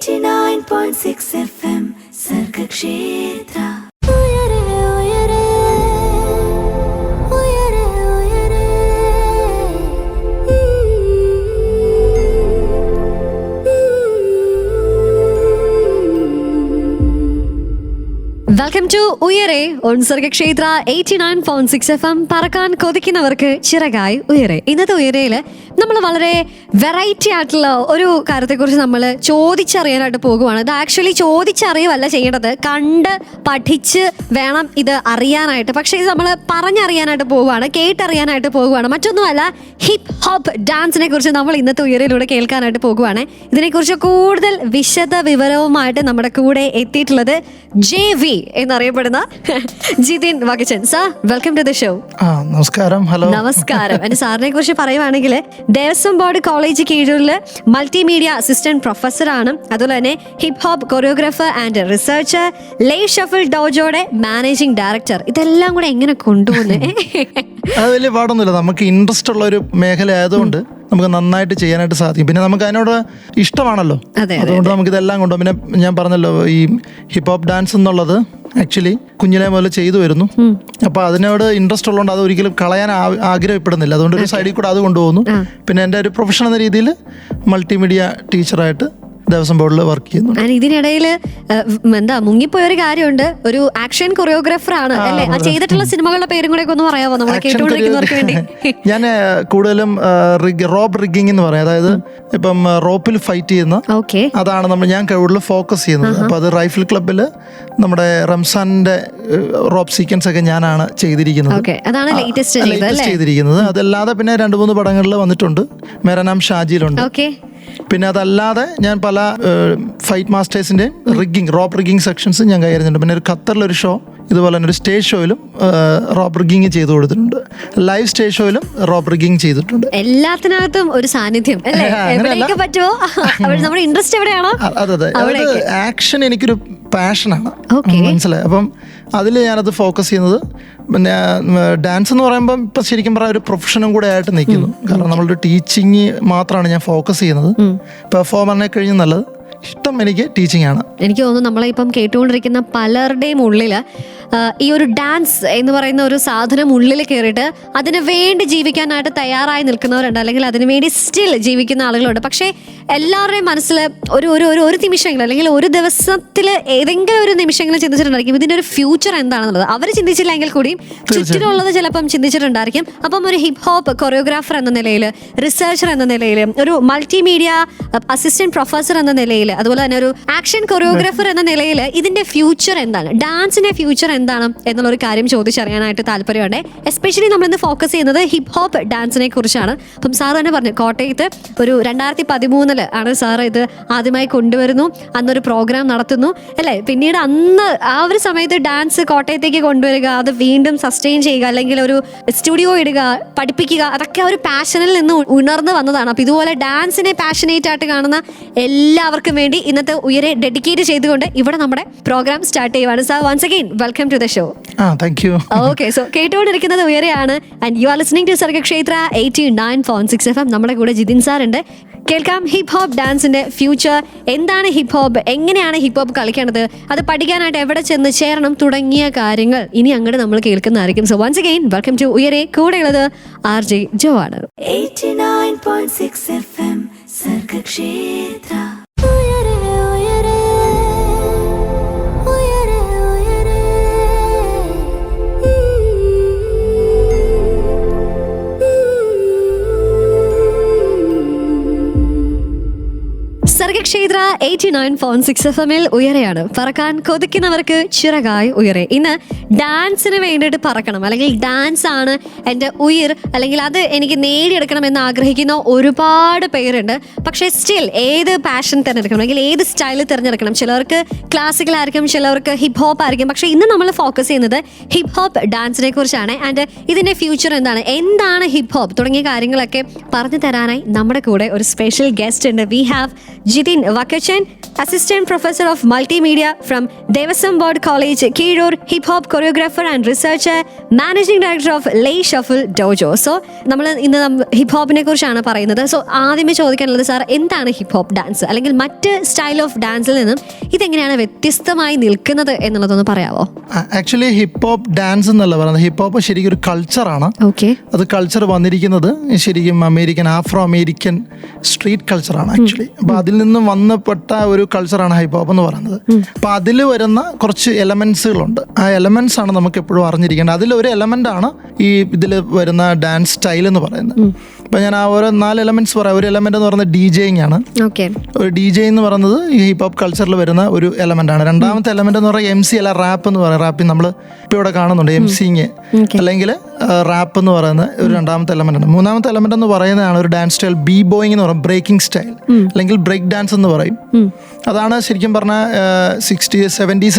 89.6 FM Sargakshetra. Welcome to Uyare on Sargakshetra 89.6 FM. പറക്കാൻ കൊതിക്കുന്നവർക്ക് ചിറകായി ഉയരെ. ഇന്നത്തെ ഉയരയിൽ നമ്മൾ വളരെ വെറൈറ്റി ആയിട്ടുള്ള ഒരു കാര്യത്തെക്കുറിച്ച് നമ്മൾ ചോദിച്ചറിയാനായിട്ട് പോകുവാണ്. ഇത് ആക്ച്വലി ചോദിച്ചറിയുവല്ല ചെയ്യേണ്ടത്, കണ്ട് പഠിച്ച് വേണം ഇത് അറിയാനായിട്ട്. പക്ഷേ ഇത് നമ്മൾ പറഞ്ഞറിയാനായിട്ട് പോവുകയാണ്, കേട്ടറിയാനായിട്ട് പോകുകയാണ്. മറ്റൊന്നുമല്ല, ഹിപ്പ് ഹോപ്പ് ഡാൻസിനെ കുറിച്ച് നമ്മൾ ഇന്നത്തെ ഉയരയിലൂടെ കേൾക്കാനായിട്ട് പോകുകയാണ്. ഇതിനെക്കുറിച്ച് കൂടുതൽ വിശദ വിവരവുമായിട്ട് നമ്മുടെ കൂടെ എത്തിയിട്ടുള്ളത് JV എന്നറിയപ്പെടുന്ന Jithin Vakachan. Sir, welcome to the show. നമസ്കാരം. ഹലോ. നമസ്കാരം. എന്റെ സാറിനെ കുറിച്ച് പറയുവാണെങ്കിൽ ദേവസ്വം ബോർഡ് കോളേജ് കീഴിൽ മൾട്ടിമീഡിയ അസിസ്റ്റന്റ് പ്രൊഫസറാണ്. അതുപോലെ തന്നെ hip hop choreographer and researcher, Lay Shuffle ഡോജോയുടെ മാനേജിംഗ് ഡയറക്ടർ. ഇതെല്ലാം കൂടെ എങ്ങനെ കൊണ്ടുപോകുന്നത്? അത് വലിയ പാടൊന്നുമില്ല. നമുക്ക് ഇൻട്രസ്റ്റ് ഉള്ള ഒരു മേഖല ആയതുകൊണ്ട് നമുക്ക് നന്നായിട്ട് ചെയ്യാനായിട്ട് സാധിക്കും. പിന്നെ നമുക്ക് അതിനോട് ഇഷ്ടമാണല്ലോ, അതുകൊണ്ട് നമുക്ക് ഇതെല്ലാം കൊണ്ടുപോകും. പിന്നെ ഞാൻ പറഞ്ഞല്ലോ, ഈ ഹിപ്പ് ഹോപ്പ് ഡാൻസ് എന്നുള്ളത് ആക്ച്വലി കുഞ്ഞിലെ മുതൽ ചെയ്തു വരുന്നു. അപ്പോൾ അതിനോട് ഇൻട്രസ്റ്റ് ഉള്ളതുകൊണ്ട് അത് ഒരിക്കലും കളയാൻ ആഗ്രഹപ്പെടുന്നില്ല. അതുകൊണ്ട് ഒരു സൈഡിൽ കൂടെ അത് കൊണ്ടുപോകുന്നു. പിന്നെ എൻ്റെ ഒരു പ്രൊഫഷൻ എന്ന രീതിയിൽ മൾട്ടിമീഡിയ ടീച്ചറായിട്ട് ദേവസ്വം ബോർഡിൽ വർക്ക് ചെയ്യുന്നു. ഇതിനിടയിൽ എന്താ മുങ്ങിപ്പോയ ഒരു കാര്യമുണ്ട്, ഒരു ആക്ഷൻ കൊറിയോഗ്രാഫർ ആണ് അല്ലേ? ആ ചെയ്തിട്ടുള്ള സിനിമകളുടെ പേരും കൂടെ ഒന്ന് പറയാമോ നമ്മളെ കേട്ടുകൊണ്ടിരിക്കുന്നവർക്ക് വേണ്ടി? ഞാൻ കൂടുതലും റോപ്പ് റിഗ്ഗിങ് എന്ന് പറയും, അതായത് ഇപ്പം റോപ്പിൽ ഫൈറ്റ് ചെയ്യുന്ന, അതാണ് ഞാൻ കൂടുതൽ ഫോക്കസ് ചെയ്യുന്നത്. അപ്പൊ അത് റൈഫിൾ ക്ലബിൽ നമ്മുടെ റംസാന്റെ റോപ്പ് സീക്വൻസ് ഒക്കെ ഞാനാണ് ചെയ്തിരിക്കുന്നത്. ചെയ്തിരിക്കുന്നത്. അതല്ലാതെ പിന്നെ 2-3 പടങ്ങളിൽ വന്നിട്ടുണ്ട്. മേരാ നാം ഷാജിയിലുണ്ട്. പിന്നെ അതല്ലാതെ ഞാൻ പല ഫൈറ്റ് മാസ്റ്റേഴ്സിന്റെ റോപ്പ് റിഗ്ഗിങ് സെക്ഷൻസ് ഞാൻ കയറുന്നുണ്ട്. പിന്നെ ഒരു ഖത്തറിലൊരു ഷോ, ഇതുപോലെ തന്നെ ഒരു സ്റ്റേജ് ഷോയിലും റോപ്പ് റിഗ്ഗിങ് ചെയ്തു കൊടുത്തിട്ടുണ്ട്. ലൈവ് സ്റ്റേജ് ഷോയിലും റോപ്പ് റിഗ്ഗിങ് ചെയ്തിട്ടുണ്ട്. എല്ലാത്തിനകത്തും ഒരു സാന്നിധ്യം പറ്റുമോ? നമ്മുടെ ഇൻട്രസ്റ്റ് എവിടെയാണോ? അതെ, ആക്ഷൻ എനിക്കൊരു പാഷനാണ്, മനസ്സിലായി. അപ്പം അതിൽ ഞാനത് ഫോക്കസ് ചെയ്യുന്നത്. പിന്നെ ഡാൻസ് എന്ന് പറയുമ്പം ഇപ്പം ശരിക്കും പറയാൻ ഒരു പ്രൊഫഷനും കൂടെ ആയിട്ട് നിൽക്കുന്നു. കാരണം നമ്മളുടെ ടീച്ചിങ് മാത്രമാണ് ഞാൻ ഫോക്കസ് ചെയ്യുന്നത്. പെർഫോമറിനെ കഴിഞ്ഞ് നല്ലത് ഇഷ്ടം എനിക്ക് ടീച്ചിങ് ആണ്. എനിക്ക് തോന്നുന്നു നമ്മളെ ഇപ്പം കേട്ടുകൊണ്ടിരിക്കുന്ന പലരുടെയും ഉള്ളിൽ ഈ ഒരു ഡാൻസ് എന്ന് പറയുന്ന ഒരു സാധനം ഉള്ളിൽ കയറിയിട്ട് അതിന് വേണ്ടി ജീവിക്കാനായിട്ട് തയ്യാറായി നിൽക്കുന്നവരുണ്ട്, അല്ലെങ്കിൽ അതിനു വേണ്ടി സ്റ്റിൽ ജീവിക്കുന്ന ആളുകളുണ്ട്. പക്ഷേ എല്ലാവരുടെയും മനസ്സിൽ ഒരു നിമിഷമെങ്കിലും, അല്ലെങ്കിൽ ഒരു ദിവസത്തിൽ ഏതെങ്കിലും ഒരു നിമിഷങ്ങളിൽ ചിന്തിച്ചിട്ടുണ്ടായിരിക്കും ഇതിൻ്റെ ഒരു ഫ്യൂച്ചർ എന്താണെന്നുള്ളത്. അവർ ചിന്തിച്ചില്ലെങ്കിൽ കൂടിയും ചുറ്റിലുള്ളത് ചിലപ്പം ചിന്തിച്ചിട്ടുണ്ടായിരിക്കും. അപ്പം ഒരു ഹിപ്പ് ഹോപ്പ് കൊറിയോഗ്രാഫർ എന്ന നിലയിൽ, റിസർച്ചർ എന്ന നിലയിൽ, ഒരു മൾട്ടിമീഡിയ അസിസ്റ്റന്റ് പ്രൊഫസർ എന്ന നിലയിൽ, അതുപോലെ തന്നെ ഒരു ആക്ഷൻ കൊറിയോഗ്രാഫർ എന്ന നിലയിൽ ഇതിന്റെ ഫ്യൂച്ചർ എന്താണ്, ഡാൻസിന്റെ ഫ്യൂച്ചർ എന്താണ് എന്നുള്ളൊരു കാര്യം ചോദിച്ചറിയാനായിട്ട് താല്പര്യമുണ്ട്. എസ്പെഷ്യലി നമ്മളിന്ന് ഫോക്കസ് ചെയ്യുന്നത് ഹിപ്പ് ഹോപ്പ് ഡാൻസിനെ കുറിച്ചാണ്. അപ്പം സാർ തന്നെ പറഞ്ഞു, കോട്ടയത്ത് ഒരു 2013 ആണ് സാർ ഇത് ആദ്യമായി കൊണ്ടുവരുന്നു. അന്നൊരു പ്രോഗ്രാം നടത്തുന്നു അല്ലേ? പിന്നീട് അന്ന് ആ ഒരു സമയത്ത് ഡാൻസ് കോട്ടയത്തേക്ക് കൊണ്ടുവരിക, അത് വീണ്ടും സസ്റ്റെയിൻ ചെയ്യുക, അല്ലെങ്കിൽ ഒരു സ്റ്റുഡിയോ ഇടുക, പഠിപ്പിക്കുക, അതൊക്കെ ഒരു പാഷനിൽ നിന്ന് ഉണർന്നു വന്നതാണ്. അപ്പം ഇതുപോലെ ഡാൻസിനെ പാഷനേറ്റ് ആയിട്ട് കാണുന്ന എല്ലാവർക്കും വേണ്ടി ഇന്നത്തെ ഉയരെ ഡെഡിക്കേറ്റ് ചെയ്തുകൊണ്ട് ഇവിടെ നമ്മുടെ പ്രോഗ്രാം സ്റ്റാർട്ട് ചെയ്യുവാണ്. Sir, once again welcome to the show. Thank you. Okay, so കേട്ടുകൊണ്ടിരിക്കുന്നത് ഉയരെയാണ്. And you are listening to Sargakshetra 89.6 FM. നമ്മുടെ കൂടെ ജിതിൻ സാർ ഉണ്ട്. കേൾക്കാം ഹിപ്പ് ഹോപ്പ് ഡാൻസിന്റെ ഫ്യൂച്ചർ എന്താണ്, ഹിപ്പ് ഹോപ്പ് എങ്ങനെയാണ് ഹിപ്പ് ഹോപ്പ് കളിക്കേണ്ടത്, അത് പഠിക്കാനായിട്ട് എവിടെ ചെന്ന് ചേരണം തുടങ്ങിയ കാര്യങ്ങൾ ഇനി അങ്ങോട്ട് നമ്മൾ കേൾക്കുന്നതായിരിക്കും. So once again welcome to Uyare. കൂടെയുള്ളത് RJ ജോ ആണ്. 89.6 FM Sargakshetra. സർഗക്ഷേത്ര 89.6 FM ഉയരെയാണ്. പറക്കാൻ കൊതിക്കുന്നവർക്ക് ചിറകായി ഉയരെ. ഇന്ന് ഡാൻസിന് വേണ്ടിയിട്ട് പറക്കണം, അല്ലെങ്കിൽ ഡാൻസ് ആണ് എൻ്റെ ഉയിർ, അല്ലെങ്കിൽ അത് എനിക്ക് നേടിയെടുക്കണം എന്ന് ആഗ്രഹിക്കുന്ന ഒരുപാട് പേരുണ്ട്. പക്ഷേ സ്റ്റിൽ ഏത് പാഷൻ തിരഞ്ഞെടുക്കണം, അല്ലെങ്കിൽ ഏത് സ്റ്റൈൽ തിരഞ്ഞെടുക്കണം? ചിലർക്ക് ക്ലാസിക്കൽ ആയിരിക്കും, ചിലർക്ക് ഹിപ്പ് ഹോപ്പ് ആയിരിക്കും. പക്ഷേ ഇന്ന് നമ്മൾ ഫോക്കസ് ചെയ്യുന്നത് ഹിപ്പ് ഹോപ്പ് ഡാൻസിനെ കുറിച്ചാണ്. ആൻഡ് ഇതിൻ്റെ ഫ്യൂച്ചർ എന്താണ് ഹിപ്പ് ഹോപ്പ് തുടങ്ങിയ കാര്യങ്ങളൊക്കെ പറഞ്ഞു തരാനായി നമ്മുടെ കൂടെ ഒരു സ്പെഷ്യൽ ഗസ്റ്റ് ഉണ്ട്. V have Jithin Vakkachan, Assistant Professor of Multimedia from Devasam Board College, Kirur, Hip Hop Choreographer and Researcher, Managing Director of Lay Shuffle Dojo. So, നമ്മൾ ഇന്ന് ഹിപ്പ് ഹോപ്പിനെ കുറിച്ചാണ് പറയുന്നത്. സോ ആദ്യമേ ചോദിക്കാനുള്ളത് സാർ, എന്താണ് ഹിപ്പ് ഹോപ്പ് ഡാൻസ്, അല്ലെങ്കിൽ മറ്റ് സ്റ്റൈൽ ഓഫ് ഡാൻസിൽ നിന്നും ഇതെങ്ങനെയാണ് വ്യത്യസ്തമായി നിൽക്കുന്നത് എന്നുള്ളതൊന്ന് പറയാമോ? ആക്ച്വലി ഹിപ്പ് ഹോപ്പ് ഡാൻസ് എന്നല്ല പറയുന്നത്, ഹിപ്പ് ഹോപ്പ് ശരിക്കും ഒരു കൾച്ചറാണ്. അത് കൾച്ചർ വന്നിരിക്കുന്നത് ശരിക്കും ആഫ്രോ അമേരിക്കൻ സ്ട്രീറ്റ് കൾച്ചറാണ് ആക്ച്വലി. അപ്പോൾ അതിൽ നിന്നും വന്നപ്പെട്ട ഒരു കൾച്ചറാണ് ഹിപ്പ് ഹോപ്പ് എന്ന് പറയുന്നത്. അപ്പോൾ അതിൽ വരുന്ന കുറച്ച് എലമെന്റ്സുകളുണ്ട്. ആ എലമെന്റ്സ് ആണ് നമുക്ക് എപ്പോഴും അറിഞ്ഞിരിക്കേണ്ടത്. അതിലൊരു എലമെന്റ് ആണ് ഈ ഇതിൽ വരുന്ന ഡാൻസ് സ്റ്റൈൽ എന്ന് പറയുന്നത്. അപ്പോൾ ഞാൻ ആ ഓരോ 4 എലമെന്റ്സ് പറയാം. ഒരു എലമെന്റ് എന്ന് പറയുന്നത് DJing ആണ്. ഒരു DJ എന്ന് പറയുന്നത് ഈ ഹിപ്പ് ഹോപ്പ് കൾച്ചറിൽ വരുന്ന ഒരു എലമെന്റ് ആണ്. രണ്ടാമത്തെ എലമെന്റ് എന്ന് പറയുന്നത് MC അല്ല റാപ്പ് എന്ന് പറയാം. റാപ്പിൽ നമ്മൾ ഇപ്പോൾ ഇവിടെ കാണുന്നുണ്ട് MCing അല്ലെങ്കിൽ റാപ്പ് എന്ന് പറയുന്ന ഒരു രണ്ടാമത്തെ എലമെന്റ് ആണ്. മൂന്നാമത്തെ എലമെന്റ് എന്ന് പറയുന്നതാണ് ഒരു ഡാൻസ് സ്റ്റൈൽ ബോയിങ് എന്ന് പറയും, ബ്രേക്കിംഗ് സ്റ്റൈൽ അല്ലെങ്കിൽ ബ്രേക്ക് ഡാൻസ് എന്ന് പറയും. അതാണ് ശരിക്കും പറഞ്ഞാൽ 60s 70s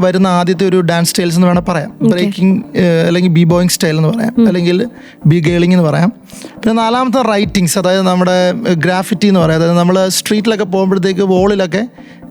വരുന്ന ആദ്യത്തെ ഒരു ഡാൻസ് സ്റ്റൈൽസ് എന്ന് വേണമെങ്കിൽ പറയാം. ബ്രേക്കിംഗ് അല്ലെങ്കിൽ ബോയിങ് സ്റ്റൈൽ എന്ന് പറയാം, അല്ലെങ്കിൽ ഗേളിംഗ് എന്ന് പറയാം. പിന്നെ നാലാമത്തെ റൈറ്റിങ്സ്, അതായത് നമ്മുടെ ഗ്രാഫിറ്റി എന്ന് പറയാം. അതായത് നമ്മൾ സ്ട്രീറ്റിലൊക്കെ പോകുമ്പോഴത്തേക്ക് വോളിലൊക്കെ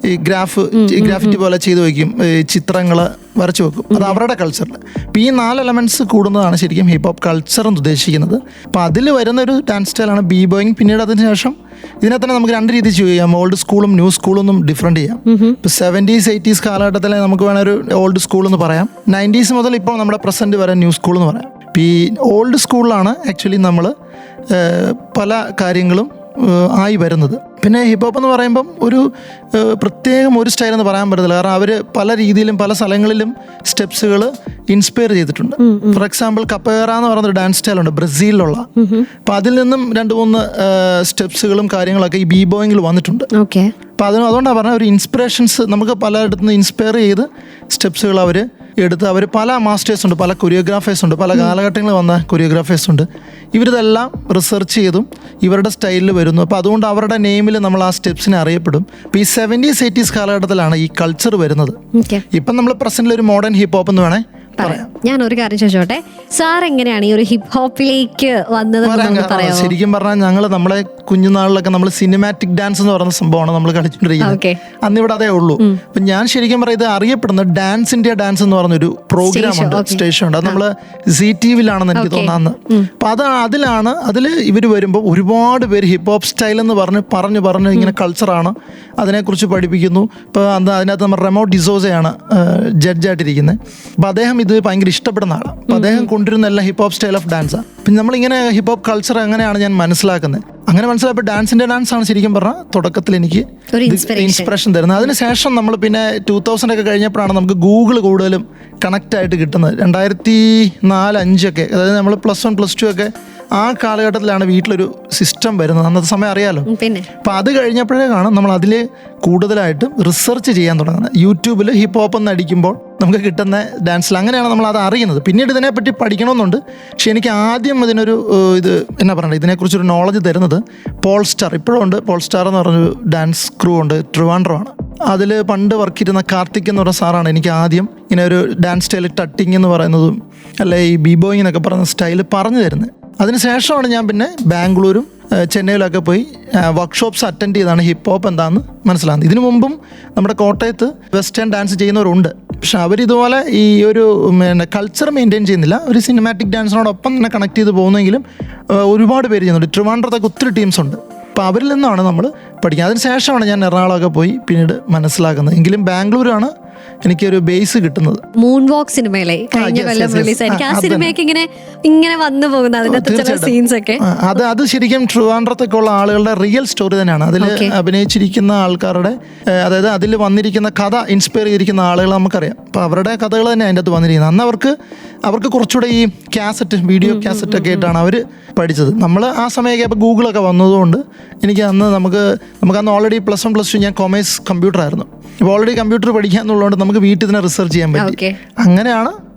ഈ ഗ്രാഫിറ്റി പോലെ ചെയ്ത് വയ്ക്കും, ചിത്രങ്ങൾ വരച്ചു വെക്കും. അത് അവരുടെ കൾച്ചറിൽ. അപ്പോൾ ഈ 4 എലമെന്റ്സ് കൂടുന്നതാണ് ശരിക്കും ഹിപ്പ് ഹോപ്പ് കൾച്ചർ എന്ന് ഉദ്ദേശിക്കുന്നത്. അപ്പോൾ അതിൽ വരുന്ന ഒരു ഡാൻസ് സ്റ്റൈലാണ് ബോയിങ്. പിന്നീട് അതിന് ശേഷം ഇതിനെ തന്നെ നമുക്ക് 2 രീതി ചെയ്യാം. ഓൾഡ് സ്കൂളും ന്യൂ സ്കൂളും ഒന്നും ഡിഫറെൻറ്റ് ചെയ്യാം. ഇപ്പോൾ 70s 80s കാലഘട്ടത്തിൽ നമുക്ക് വേണേൽ ഒരു ഓൾഡ് സ്കൂൾ എന്ന് പറയാം. 90s മുതൽ ഇപ്പോൾ നമ്മുടെ പ്രസൻറ്റ് വരെ ന്യൂ സ്കൂൾ എന്ന് പറയാം. ഈ ഓൾഡ് സ്കൂളിലാണ് ആക്ച്വലി നമ്മൾ പല കാര്യങ്ങളും ആയി വരുന്നത്. പിന്നെ ഹിപ്പ് ഹോപ്പ് എന്ന് പറയുമ്പം ഒരു പ്രത്യേകം ഒരു സ്റ്റൈൽ എന്ന് പറയാൻ പറ്റത്തില്ല. കാരണം അവർ പല രീതിയിലും പല സ്ഥലങ്ങളിലും സ്റ്റെപ്സുകൾ ഇൻസ്പയർ ചെയ്തിട്ടുണ്ട്. ഫോർ എക്സാമ്പിൾ കപ്പേറ എന്ന് പറയുന്നൊരു ഡാൻസ് സ്റ്റൈലുണ്ട് ബ്രസീലിലുള്ള. അപ്പം അതിൽ നിന്നും 2-3 സ്റ്റെപ്സുകളും കാര്യങ്ങളൊക്കെ ഈ ബോയിങ്ങിൽ വന്നിട്ടുണ്ട്. അപ്പം അതുകൊണ്ടാണ് പറഞ്ഞത് ഒരു ഇൻസ്പിറേഷൻസ് നമുക്ക് പലയിടത്തുനിന്ന് ഇൻസ്പയർ ചെയ്ത് സ്റ്റെപ്സുകൾ അവർ എടുത്ത് അവർ പല മാസ്റ്റേഴ്സ് ഉണ്ട്, പല കൊറിയോഗ്രാഫേഴ്സ് ഉണ്ട്, പല കാലഘട്ടങ്ങളിൽ വന്ന കൊറിയോഗ്രാഫേഴ്സ് ഉണ്ട്. ഇവരിതെല്ലാം റിസർച്ച് ചെയ്തും ഇവരുടെ സ്റ്റൈലിൽ വരുന്നു. അപ്പോൾ അതുകൊണ്ട് അവരുടെ നെയിമിൽ നമ്മൾ ആ സ്റ്റെപ്സിനെ അറിയപ്പെടും. ഇപ്പോൾ ഈ 70s 80s കാലഘട്ടത്തിലാണ് ഈ കൾച്ചർ വരുന്നത്. ഇപ്പം നമ്മൾ പ്രസന്റിൽ ഒരു മോഡേൺ ഹിപ്പ് ഹോപ്പ് എന്ന് വേണേ പറയാം. ഞാൻ ഒരു കാര്യം ചോദിച്ചോട്ടെ, സാർ എങ്ങനെയാണ് ഈ ഒരു ഹിപ്പ് ഹോപ്പിലേക്ക് വന്നത്? ശരിക്കും പറഞ്ഞാൽ ഞങ്ങൾ നമ്മളെ കുഞ്ഞുനാളിലൊക്കെ നമ്മൾ സിനിമാറ്റിക് ഡാൻസ് എന്ന് പറയുന്ന സംഭവമാണ് നമ്മൾ കളിച്ചുകൊണ്ടിരിക്കുന്നത്. അന്നിവിടെ അതേ ഉള്ളൂ. അപ്പം ഞാൻ ശരിക്കും പറയാം ഇത് അറിയപ്പെടുന്നത് ഡാൻസ് ഇന്ത്യ ഡാൻസ് എന്ന് പറഞ്ഞൊരു പ്രോഗ്രാം ഉണ്ട്, സ്റ്റേഷൻ ഉണ്ട്. അത് നമ്മൾ ZTVയിലാണെന്ന് എനിക്ക് തോന്നുന്നത്. അപ്പം അതിൽ ഇവർ വരുമ്പോൾ ഒരുപാട് പേര് ഹിപ്പ് ഹോപ്പ് സ്റ്റൈൽ എന്ന് പറഞ്ഞ് ഇങ്ങനെ കൾച്ചറാണ്, അതിനെക്കുറിച്ച് പഠിപ്പിക്കുന്നു. ഇപ്പോൾ അതിനകത്ത് നമ്മൾ റെമോ ഡിസോസയാണ് ജഡ്ജായിട്ടിരിക്കുന്നത്. അപ്പോൾ അദ്ദേഹം ഇത് ഭയങ്കര ഇഷ്ടപ്പെടുന്ന ആളാണ്. അപ്പോൾ അദ്ദേഹം കൊണ്ടുവരുന്ന എല്ലാം ഹിപ്പ് ഹോപ്പ് സ്റ്റൈൽ ഓഫ് ഡാൻസാണ്. പിന്നെ നമ്മളിങ്ങനെ ഹിപ്പ് ഹോപ്പ് കൾച്ചർ എങ്ങനെയാണ് ഞാൻ മനസ്സിലാക്കുന്നത്, അങ്ങനെ മനസ്സിലായപ്പോൾ ഡാൻസിൻ്റെ ഡാൻസാണ് ശരിക്കും പറഞ്ഞാൽ തുടക്കത്തിൽ എനിക്ക് ഇൻസ്പിറേഷൻ തരുന്നത്. അതിനുശേഷം നമ്മൾ പിന്നെ 2000 കഴിഞ്ഞപ്പോഴാണ് നമുക്ക് ഗൂഗിൾ കൂടുതലും കണക്റ്റ് ആയിട്ട് കിട്ടുന്നത്. 2004-05 അതായത് നമ്മൾ +1 +2 ഒക്കെ ആ കാലഘട്ടത്തിലാണ് വീട്ടിലൊരു സിസ്റ്റം വരുന്നത്. അന്നത്തെ സമയം അറിയാലോ. അപ്പം അത് കഴിഞ്ഞപ്പോഴേക്കാണ് നമ്മൾ അതിൽ കൂടുതലായിട്ട് റിസർച്ച് ചെയ്യാൻ തുടങ്ങുന്നത്. യൂട്യൂബിൽ ഹിപ്പ് ഹോപ്പ് എന്ന് അടിക്കുമ്പോൾ നമുക്ക് കിട്ടുന്ന ഡാൻസിൽ അങ്ങനെയാണ് നമ്മൾ അത് അറിയുന്നത്. പിന്നീട് ഇതിനെപ്പറ്റി പഠിക്കണമെന്നുണ്ട്. പക്ഷെ എനിക്ക് ആദ്യം ഇതിനൊരു ഇതിനെക്കുറിച്ചൊരു നോളജ് തരുന്നത് പോൾസ്റ്റാർ, ഇപ്പോഴും ഉണ്ട്. പോൾസ്റ്റാർ എന്ന് പറഞ്ഞൊരു ഡാൻസ് ക്രൂ ഉണ്ട്, ട്രിവാൻഡ്രമാണ്. അതിൽ പണ്ട് വർക്ക് ചെയ്യുന്ന കാർത്തിക് എന്ന് പറഞ്ഞ സാറാണ് എനിക്ക് ആദ്യം ഇങ്ങനെ ഒരു ഡാൻസ് സ്റ്റൈൽ ടട്ടിങ് എന്ന് പറയുന്നതും അല്ലെ ഈ ബോയിങ് എന്നൊക്കെ പറയുന്ന സ്റ്റൈൽ പറഞ്ഞു തരുന്നത്. അതിനുശേഷമാണ് ഞാൻ പിന്നെ ബാംഗ്ലൂരും ചെന്നൈയിലൊക്കെ പോയി വർക്ക്ഷോപ്സ് അറ്റൻഡ് ചെയ്താണ് ഹിപ്പ് ഹോപ്പ് എന്താണെന്ന് മനസ്സിലാകുന്നത്. ഇതിനു മുമ്പും നമ്മുടെ കോട്ടയത്ത് വെസ്റ്റേൺ ഡാൻസ് ചെയ്യുന്നവരുണ്ട്. പക്ഷെ അവരിതുപോലെ ഈ ഒരു കൾച്ചർ മെയിൻറ്റെയിൻ ചെയ്യുന്നില്ല. ഒരു സിനിമാറ്റിക് ഡാൻസിനോടൊപ്പം തന്നെ കണക്ട് ചെയ്ത് പോകുന്നെങ്കിലും ഒരുപാട് പേര് ചെയ്യുന്നുണ്ട്. ട്രിവാൻഡ്രത്തൊക്കെ ഒത്തിരി ടീംസ് ഉണ്ട്. അപ്പോൾ അവരിൽ നിന്നാണ് നമ്മൾ പഠിക്കുന്നത്. അതിനുശേഷമാണ് ഞാൻ എറണാകുളമൊക്കെ പോയി പിന്നീട് മനസ്സിലാക്കുന്നത്. എങ്കിലും ബാംഗ്ലൂരാണ് എനിക്കൊരു ബേസ് കിട്ടുന്നത്. മൂൺ വാക്ക് സിനിമയിലെ കഴിഞ്ഞ കൊല്ലം റിലീസ് ആയിരിക്കും. ആ സിനിമയൊക്കെ ഇങ്ങനെ വന്നു പോകുന്ന അതിനകത്ത് ചില സീൻസ് ഒക്കെ അത് ശരിക്കും ട്രിവാൻഡ്രത്തൊക്കെ ഉള്ള ആളുകളുടെ റിയൽ സ്റ്റോറി തന്നെയാണ്. അതിൽ അഭിനയിച്ചിരിക്കുന്ന ആൾക്കാരുടെ, അതായത് അതിൽ വന്നിരിക്കുന്ന കഥ ഇൻസ്പയർ ചെയ്തിരിക്കുന്ന ആളുകൾ നമുക്കറിയാം. അപ്പോൾ അവരുടെ കഥകൾ തന്നെ അതിൻ്റെ അകത്ത് വന്നിരിക്കുന്നത്. അന്ന് അവർക്ക് കുറച്ചുകൂടെ ഈ വീഡിയോ കാസറ്റ് ഒക്കെ ആയിട്ടാണ് അവർ പഠിച്ചത്. നമ്മൾ ആ സമയമൊക്കെ ഇപ്പോൾ ഗൂഗിളൊക്കെ വന്നതുകൊണ്ട് എനിക്ക് നമുക്കന്ന് ഓൾറെഡി +1 +2 ഞാൻ കൊമേഴ്സ് കമ്പ്യൂട്ടർ ആയിരുന്നു. ഇപ്പോൾ ഓൾറെഡി കമ്പ്യൂട്ടർ പഠിക്കാന്നുള്ളതുകൊണ്ട് നമുക്ക് വീട്ടിൽ തന്നെ റിസർച്ച് ചെയ്യാൻ പറ്റി. അങ്ങനെയാണ്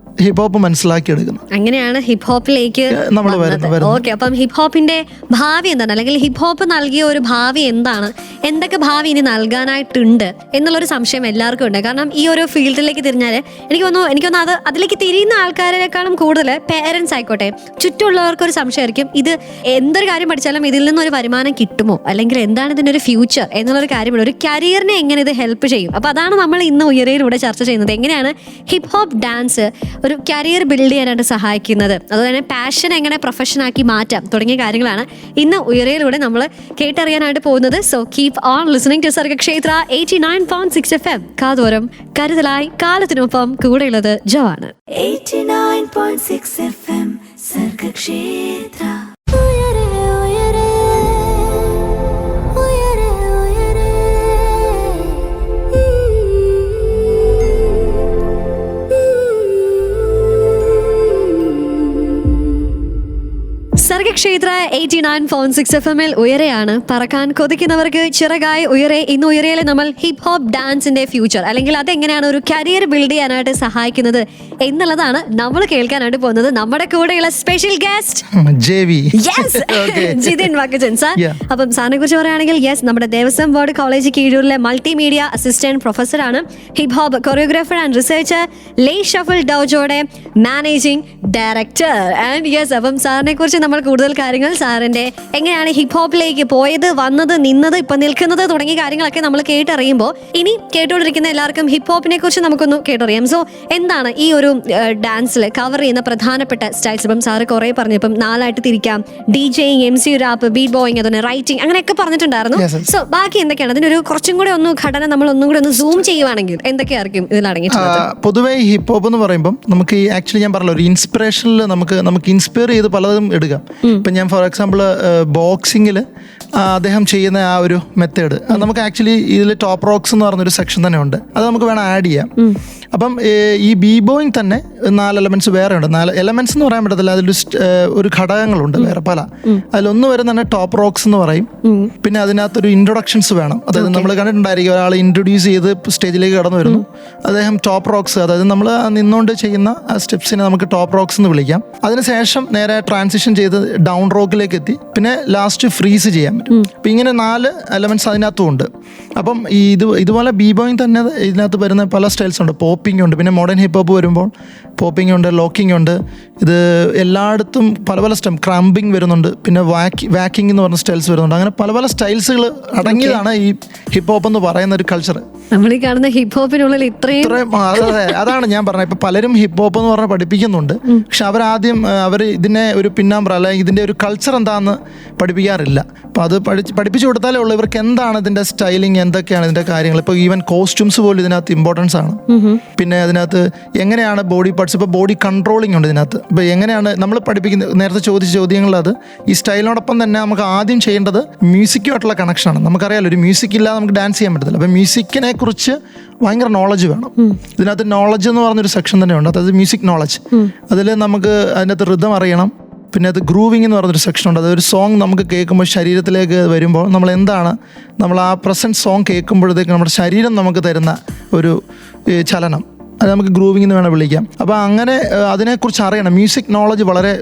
ഹിപ്പ് ഹോപ്പ് മനസ്സിലാക്കിയെടുക്കുന്നത്. അങ്ങനെയാണ് ഹിപ്പ് ഹോപ്പിലേക്ക് നമ്മൾ വരുന്നത്. ഓക്കെ, അപ്പം ഹിപ്പ് ഹോപ്പിന്റെ ഭാവി എന്താണ്, അല്ലെങ്കിൽ ഹിപ്പ് ഹോപ്പ് നൽകിയ ഒരു ഭാവി എന്താണ്, എന്തൊക്കെ ഭാവി ഇനി നൽകാനായിട്ടുണ്ട് എന്നുള്ളൊരു സംശയം എല്ലാവർക്കും ഉണ്ട്. കാരണം ഈ ഒരു ഫീൽഡിലേക്ക് തിരിഞ്ഞാൽ എനിക്ക് തോന്നുന്നു അത് അതിലേക്ക് തിരിയുന്ന ആൾക്കാരെക്കാളും കൂടുതൽ പേരൻസ് ആയിക്കോട്ടെ, ചുറ്റുമുള്ളവർക്കൊരു സംശയമായിരിക്കും, ഇത് എന്തൊരു കാര്യം പഠിച്ചാലും ഇതിൽ നിന്നൊരു വരുമാനം കിട്ടുമോ, അല്ലെങ്കിൽ എന്താണ് ഇതിൻ്റെ ഒരു ഫ്യൂച്ചർ എന്നുള്ളൊരു കാര്യമുണ്ട്. ഒരു കരിയറിനെ എങ്ങനെ ഇത് ഹെൽപ്പ് ചെയ്യും. അപ്പോൾ അതാണ് നമ്മൾ ഇന്ന് ഉയരയിലൂടെ ചർച്ച ചെയ്യുന്നത്. എങ്ങനെയാണ് ഹിപ്പ് ഹോപ്പ് ഡാൻസ് ഒരു കരിയർ ബിൽഡ് ചെയ്യാനായിട്ട് സഹായിക്കുന്നത്, അതുപോലെ തന്നെ പാഷൻ എങ്ങനെ പ്രൊഫഷനാക്കി മാറ്റാം തുടങ്ങിയ കാര്യങ്ങളാണ് ഇന്ന് ഉയരയിലൂടെ നമ്മൾ കേട്ടറിയാനായിട്ട് പോകുന്നത്. So keep on listening to Sargakshetra 89.6 FM. കാതോരം കരുതലായി കാലത്തിനൊപ്പം കൂടെയുള്ളത് ജോ ആണ്. 89.6 FM സർഗക്ഷേത്ര. സർഗക്ഷേത്ര 89.6 FM ഉയരെയാണ്. പറക്കാൻ കൊതിക്കുന്നവർക്ക് ചിറകായി ഉയരെ. ഇന്ന് ഉയരയിലെ നമ്മൾ ഹിപ്പ് ഹോപ്പ് ഡാൻസിന്റെ ഫ്യൂച്ചർ, അല്ലെങ്കിൽ അതെങ്ങനെയാണ് ഒരു കരിയർ ബിൽഡ് ചെയ്യാനായിട്ട് സഹായിക്കുന്നത് എന്നുള്ളതാണ് നമ്മൾ കേൾക്കാനായിട്ട് പോകുന്നത്. നമ്മുടെ കൂടെയുള്ള special guest Jithin Vakkachan sir. അപ്പം സാറിനെ കുറിച്ച് പറയുകയാണെങ്കിൽ നമ്മുടെ ദേവസ്വം ബോർഡ് കോളേജ് കീഴൂരിലെ മൾട്ടിമീഡിയ അസിസ്റ്റന്റ് പ്രൊഫസറാണ്, hip hop choreographer and researcher, Lay Shuffle ഡോജോയുടെ മാനേജിംഗ് ഡയറക്ടർ. ആൻഡ് അപ്പം സാറിനെ കുറിച്ച് നമ്മൾ കൂടുതൽ കാര്യങ്ങൾ, സാറിന്റെ എങ്ങനെയാണ് ഹിപ്പ് ഹോപ്പിലേക്ക് പോയത്, വന്നത്, നിന്നത്, ഇപ്പൊ നിൽക്കുന്നത് തുടങ്ങിയ കാര്യങ്ങളൊക്കെ നമ്മൾ കേട്ടറിയുമ്പോൾ ഇനി കേട്ടോണ്ടിരിക്കുന്ന എല്ലാവർക്കും ഹിപ്പ് ഹോപ്പിനെ കുറിച്ച് നമുക്കൊന്ന് കേട്ടറിയാം. സോ എന്താണ് ഈ ഒരു ഡാൻസിൽ കവർ ചെയ്യുന്ന പ്രധാനപ്പെട്ട സ്റ്റൈൽസ്? ഇപ്പം സാറ് കുറെ പറഞ്ഞു, ഇപ്പം 4ആയിട്ട് തിരിക്കാം, DJing, MC rap, beat boying, അതുപോലെ റൈറ്റിംഗ്, അങ്ങനെയൊക്കെ പറഞ്ഞിട്ടുണ്ടായിരുന്നു. സോ ബാക്കി എന്തൊക്കെയാണ് അതിനൊരു കുറച്ചും കൂടെ ഒന്ന് ഘടന നമ്മൾ ഒന്നും കൂടെ ഒന്ന് സൂം ചെയ്യുവാണെങ്കിൽ എന്തൊക്കെയായിരിക്കും ഇതിൽ അടങ്ങിയിട്ടുള്ളത്? പൊതുവേ ഹിപ്പ് ഹോപ്പ് എന്ന് പറയുമ്പോൾ നമുക്ക് ആക്ച്വലി ഞാൻ പറഞ്ഞല്ലോ, ഒരു ഇൻസ്പിറേഷനിൽ നമുക്ക് ഇൻസ്പയർ ചെയ്ത് പലതും എടുക്കാം. ഇപ്പം ഞാൻ ഫോർ എക്സാമ്പിൾ ബോക്സിങ്ങിൽ അദ്ദേഹം ചെയ്യുന്ന ആ ഒരു മെത്തേഡ് നമുക്ക് ആക്ച്വലി ഇതിൽ ടോപ്പ് റോക്സ് എന്ന് പറഞ്ഞൊരു സെക്ഷൻ തന്നെ ഉണ്ട്, അത് നമുക്ക് വേണം ആഡ് ചെയ്യാം. അപ്പം ഈ ബി ബോയിങ് തന്നെ 4 എലമെന്റ്സ് വേറെ ഉണ്ട്. 4 എലമെന്റ്സ് എന്ന് പറയാൻ പറ്റത്തില്ല, അതിൽ ഒരു ഘടകങ്ങളുണ്ട് വേറെ പല. അതിലൊന്ന് വരുന്ന തന്നെ ടോപ്പ് റോക്സ് എന്ന് പറയും. പിന്നെ അതിനകത്തൊരു ഇൻട്രൊഡക്ഷൻസ് വേണം. അതായത് നമ്മൾ കണ്ടിട്ടുണ്ടായിരിക്കും, ഒരാൾ ഇൻട്രൊഡ്യൂസ് ചെയ്ത് സ്റ്റേജിലേക്ക് കടന്നു വരുന്നു, അദ്ദേഹം ടോപ്പ് റോക്സ്, അതായത് നമ്മൾ നിന്നുകൊണ്ട് ചെയ്യുന്ന സ്റ്റെപ്സിനെ നമുക്ക് ടോപ്പ് റോക്സ് എന്ന് വിളിക്കാം. അതിനുശേഷം നേരെ ട്രാൻസിഷൻ ചെയ്ത് ഡൗൺ റോക്കിലേക്ക് എത്തി, പിന്നെ ലാസ്റ്റ് ഫ്രീസ് ചെയ്യാൻ പറ്റും. അപ്പം ഇങ്ങനെ 4 എലമെന്റ്സ് അതിനകത്തും ഉണ്ട്. അപ്പം ഇതുപോലെ ബി ബോയിങ് തന്നെ ഇതിനകത്ത് വരുന്ന പല സ്റ്റൈൽസ് ഉണ്ട്. പോപ്പിംഗ് ഉണ്ട്, പിന്നെ മോഡേൺ ഹിപ്പ് ഹോപ്പ് വരുമ്പോൾ പോപ്പിംഗ് ഉണ്ട്, ലോക്കിംഗ് ഉണ്ട്. ഇത് എല്ലായിടത്തും പല പല സ്റ്റെപ്പ്, ക്രംബിങ് വരുന്നുണ്ട്, പിന്നെ വാക്കിംഗ് എന്ന് പറഞ്ഞ സ്റ്റൈൽസ് വരുന്നുണ്ട്. അങ്ങനെ പല പല സ്റ്റൈൽസുകൾ അടങ്ങിയതാണ് ഈ ഹിപ്പ് ഹോപ്പ് എന്ന് പറയുന്ന ഒരു കൾച്ചർ. നമ്മൾ ഈ കാണുന്ന ഹിപ്പ് ഹോപ്പിനുള്ളിൽ ഇത്രയും അതാണ് ഞാൻ പറഞ്ഞത്. ഇപ്പൊ പലരും ഹിപ്പ് ഹോപ്പ് എന്ന് പറഞ്ഞാൽ പഠിപ്പിക്കുന്നുണ്ട്, പക്ഷെ അവർ ഇതിനെ ഒരു പിന്നാമ്പറ, അല്ലെങ്കിൽ ഇതിന്റെ ഒരു കൾച്ചർ എന്താണെന്ന് പഠിപ്പിക്കാറില്ല. അപ്പോൾ അത് പഠിപ്പിച്ചു കൊടുത്താലേ ഉള്ളൂ ഇവർക്ക് എന്താണ് ഇതിന്റെ സ്റ്റൈലിങ്, എന്തൊക്കെയാണ് ഇതിന്റെ കാര്യങ്ങൾ. ഇപ്പോൾ ഈവൻ കോസ്റ്റ്യൂംസ് പോലും ഇതിനകത്ത് ഇമ്പോർട്ടൻസ് ആണ്. പിന്നെ അതിനകത്ത് എങ്ങനെയാണ് ബോഡി പാർട്സ്, ഇപ്പോൾ ബോഡി കൺട്രോളിംഗ് ഉണ്ട് ഇതിനകത്ത്. ഇപ്പോൾ എങ്ങനെയാണ് നമ്മൾ പഠിപ്പിക്കുന്നത്, നേരത്തെ ചോദിച്ച ചോദ്യങ്ങളിൽ അത് ഈ സ്റ്റൈലിനോടൊപ്പം തന്നെ നമുക്ക് ആദ്യം ചെയ്യേണ്ടത് മ്യൂസിക്കുമായിട്ടുള്ള കണക്ഷനാണ്. നമുക്കറിയാലോ, ഒരു മ്യൂസിക് ഇല്ലാതെ നമുക്ക് ഡാൻസ് ചെയ്യാൻ പറ്റത്തില്ല. അപ്പോൾ മ്യൂസിക്കിനെ കുറിച്ച് ഭയങ്കര നോളജ് വേണം. ഇതിനകത്ത് നോളജ് എന്ന് പറഞ്ഞൊരു സെക്ഷൻ തന്നെയുണ്ട്, അതായത് മ്യൂസിക് നോളജ്. അതിൽ നമുക്ക് അതിനകത്ത് റിതം അറിയണം. പിന്നെ അത് ഗ്രൂവിങ് എന്ന് പറഞ്ഞൊരു സെക്ഷൻ ഉണ്ട്. അതൊരു സോങ് നമുക്ക് കേൾക്കുമ്പോൾ ശരീരത്തിലേക്ക് വരുമ്പോൾ നമ്മൾ ആ പ്രസൻറ്റ് സോങ് കേൾക്കുമ്പോഴത്തേക്ക് നമ്മുടെ ശരീരം നമുക്ക് തരുന്ന ഒരു ചലനം, അത് നമുക്ക് ഗ്രൂവിങ് എന്ന് വേണം വിളിക്കാം. അപ്പോൾ അങ്ങനെ അതിനെക്കുറിച്ച് അറിയണം. മ്യൂസിക് നോളജ് വളരെ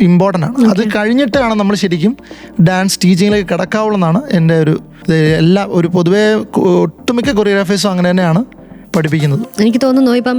ഇമ്പോർട്ടൻ്റ് ആണ്. അത് കഴിഞ്ഞിട്ടാണ് നമ്മൾ ശരിക്കും ഡാൻസ് ടീച്ചിങ്ങിലേക്ക് കിടക്കാവുള്ളതാണ് എൻ്റെ ഒരു പൊതുവേ ഒട്ടുമിക്ക കൊറിയോഗ്രാഫേഴ്സും അങ്ങനെ തന്നെയാണ് പഠിപ്പിക്കുന്നത്. എനിക്ക് തോന്നുന്നു ഇപ്പം